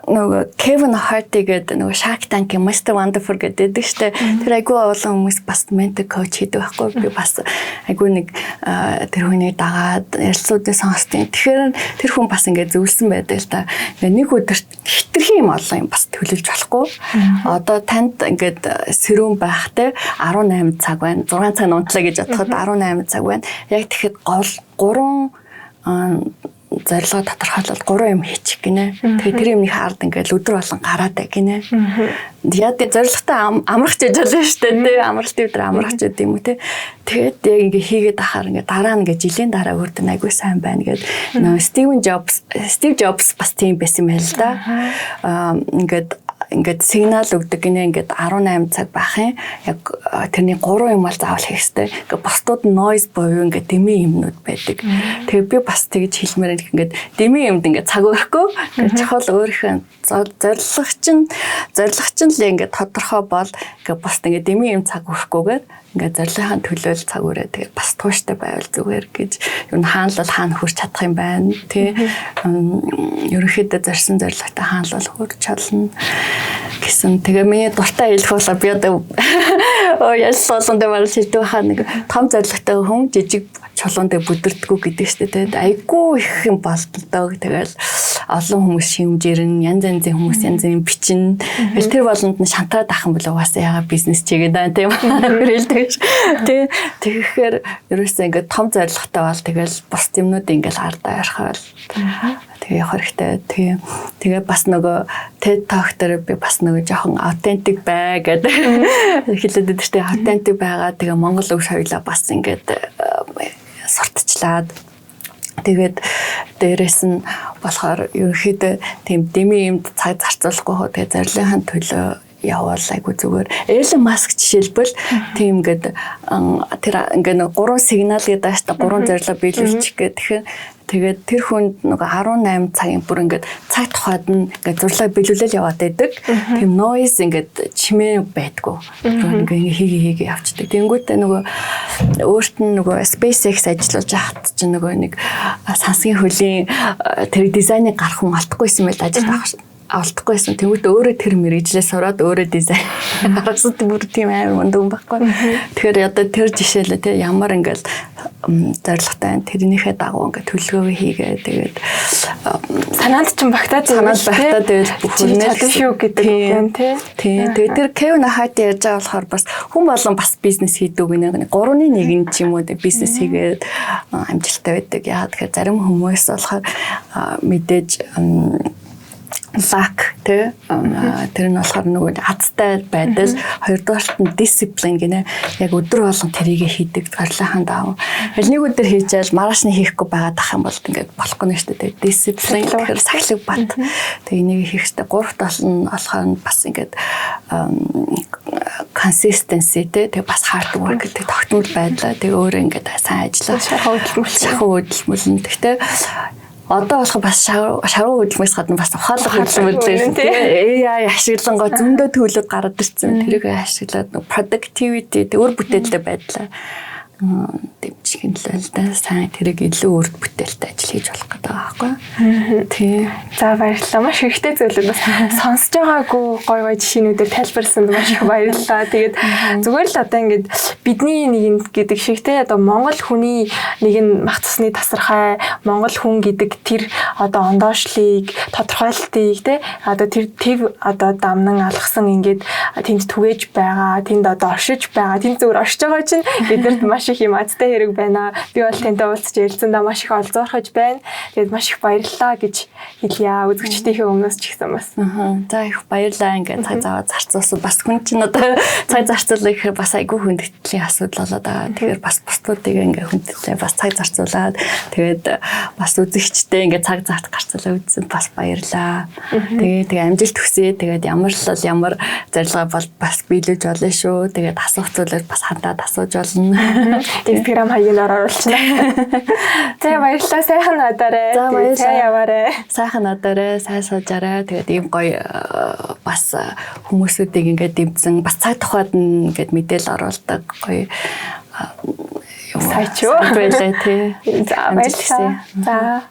нөгөө Kevin Hart гэдэг нөгөө Shark Tank-ийн Mr. Wonderful гэдэг штэ тэр айгүй олон хүмүүс бас mentor coach хийдэг байхгүй би бас айгүй нэг тэр хүний дагаад ярилцлагуудыг сонсдیں۔ Тэгэхээр тэр хүн бас ингээд зөвлөсөн байдаг л та. Ингээд нэг өдөрт хитрхи юм олон юм бас төлөвлөж болохгүй. Одоо танд ингээд сэрүүн байх те 18 цаг байна. 6 цаг унтлаа гэж бодоход 18 цаг байна. Яг тэгэхэд гол 3 зорилгоо тодорхойлол 3 юм хийчих гинэ. Тэгээ тэр юмны хард ингээл өдөр болгон гараад бай гинэ. Яа тий зорилготой амрах гэж болно шүү дээ тий. Амралтын өдөр амрах ч гэдэг юм уу тий. Тэгээд яг ингээ хийгээд ахаар ингээ дараа нь ингээ жилийн дараа үрдэн айгүй сайн байна гэд нөө Steve Jobs бас тийм байсан юм байл да. Ингээд сигнал өгдөг гинэ ингээд 18 цаг байх юм. Яг тэрний 3 юм бол заавал хийх хэрэгтэй. Ингээд бусдууд noise буюу ингээд дэмий юмнууд байдаг. Тэгээ би бас тэгж хэлмээр ингээд дэмий юмд ингээд цаг өрөхгүй. Ингээд чухал өөрийнхөө зорилго чинь л ингээд тодорхой бол ингээд бусд ингээд дэмий юм цаг өрөхгүйгээр ингээд зорилгын төлөөл цаг өрөө тэгээ бас тууштай байвал зүгээр гэж юу хаанлал хаана хүрч чадах юм байна тий. Ерөнхийдөө зорьсон зорилготой хаанлал хүрч чадна гэсэн. Тэгээ миний дуртай хэлэх болоо би одоо ялсуулсан дээр марж хэлдэг хаа нэг том зорилготой хүн жижиг чулуунд бүдэрдэггүй гэдэг шүү дээ. Айгүй их юм болтолдог. Тэгэл олон хүмүүс шимжээр нь янз янзын хүмүүс янз янзын бичин. Тэр болонд нь шантараад ах юм бол угаасаа яга бизнес чигээд байна тийм хэлдэг. Тэгэхээр ерөөсөө ингээд том зорилготой бол тэгэл бус юмнууд ингээд ардаа ярихаар тэгээ явах хэрэгтэй. Тэгээ бас нөгөө TED Talk дээр би бас нөгөө жоохон authentic бай гэдэг хэлээд байдаг шүү дээ. Authentic байгаа. Тэгээ Монгол үг соёлоо бас ингээд сурталчлаад тэгээд дээрэс нь болохоор ерөнхийдөө тийм дэмий юмд цаг зарцуулахгүй хөө тэгээ зорилгын төлөө явал айгу зүгээр. Elon Musk жишээлбэл тийм ингээд тэр ингээд 3 сигнал гэдэг ааштай 3 зорилго биелүүлчих гэх. Тэгээд тэр хүнд нөгөө 18 цагийн бүр ингээд цаг тухайд нь ингээд зурлаг биелүүлэл яваад байдаг. Тийм noise ингээд чимээ байдгүй. Ингээд хийгээ явчихдаг. Тэнгүүтээ нөгөө өөрт нь нөгөө SpaceX ажиллаж хат чинь нөгөө нэг сансгийн хөлийн тэр дизайныг гарах хүн алдахгүйсэн байл ажил авалтахгүйсэн. Тэгвэл өөрөө тэр мэрэгжлээ сураад өөрөө дизайн харсан бүр тийм амар мундаг байхгүй. Тэгэхээр одоо тэр жишээлээ те ямар ингээл зорилготой тэрнийхээ дагуу ингээд төлөвлөгөө хийгээ тэгээд санаанд ч багтаад тэгээд бүх хүнээ шүү гэдэг юм тий. Тэгээд тэр Kevin Hart ярьж байгаа болохоор бас хүн болгон бас бизнес хийдэг гинэ 3-1 ч юм уу бизнес хийгээд амжилттай байдаг. Яагаад тэгэхээр зарим хүмүүс болохоор мэдээж лак тэр нь болохоор нөгөө азтай байдал хоёрдугаарт нь дисциплин гинэ яг өдөр болгон тэрийг хийдэг зорилгын даав. Нэг өдөр хийжэл маргааш нь хийхгүй байгаад ах юм бол ингээд болохгүй нэ шүү дээ. Дисциплин гэхээр сахилэг бат. Тэгээ энийг хийхдээ 3 тал нь болохоор бас ингээд consistency тэгээ бас hard work гэдэг тогтмол байдлаа тэгээ өөрөө ингээд сайн ажиллах шахуу хөдөлмөл гэхдээ одоо болох бас шаруу хөдөлмөрс гадна бас ухаалаг хөдөлмөр зэрэг AI ашиглангоо зөндөө төлөв гараад ирсэн. Тэрийг ашиглаад productivity өөр бүтээлтэй байдлаа дэмжих юм л да. Сайн тэрийг илүү өөр бүтээлтэй ажил хийж болох гэдэг байгаа байхгүй. Тий. За баярлалаа. Маш хэрэгтэй зүйлүүд бас сонсож байгаагүй гоё гоё жишээнүүдээр тайлбарласан маш их баярлалаа. Тэгээд зүгээр л одоо ингээд бидний нэг юм гэдэг шиг те одоо Монгол хүний нэгэн мах цусны тасархай Монгол хүн гэдэг тэр одоо ондоошлыг тодорхойлтыг те одоо тэр төв одоо дамнан алгасан ингээд тэнд түгээж байгаа тэнд одоо оршиж байгаа тэнд зүгээр оршиж байгаа чинь биднэрт маш их юм азтай хэрэг байна. Би бол тантай уулзч ярилцсандаа маш их олзуурхаж байна. Тэгээд маш их баярлалаа гэж хэлье. Үзэгчдийнхээ өмнөөс ч гэсэн бас. За их баярлалаа ингээд цаг зав зарцуулсан. Бас хүн чинь одоо цаг зарцуулах гэхээр бас айгүй хүндэтгэлийн асуудал болоод байгаа. Тэгэхээр бас бусдуудыг ингээд хүндэтлээ бас цаг зарцуулаад тэгээд бас үзэгчтэй ингээд цаг зарт гарцуулаа үзсэн бас баярлалаа. Тэгээд амжилт хүсье. Тэгээд ямар зорилгоо бол бас биелүүлж болно шүү. Тэгээд асуух зүйлээр бас хандаад асууж болно. Instagram хаягаар оруулчихна. За баярлалаа. Сайхан надаарай. За баярлалаа. Сайн яваарай. Сайхан надаарай. Сайн суужаарай. Тэгээд ийм гоё бас хүмүүсүүдийг ингээд дэмжсэн бас цаг тухайд нь ингээд мэдээлэл оруулдаг гоё сайч юу? Баярлалаа тий. За баярлалаа. За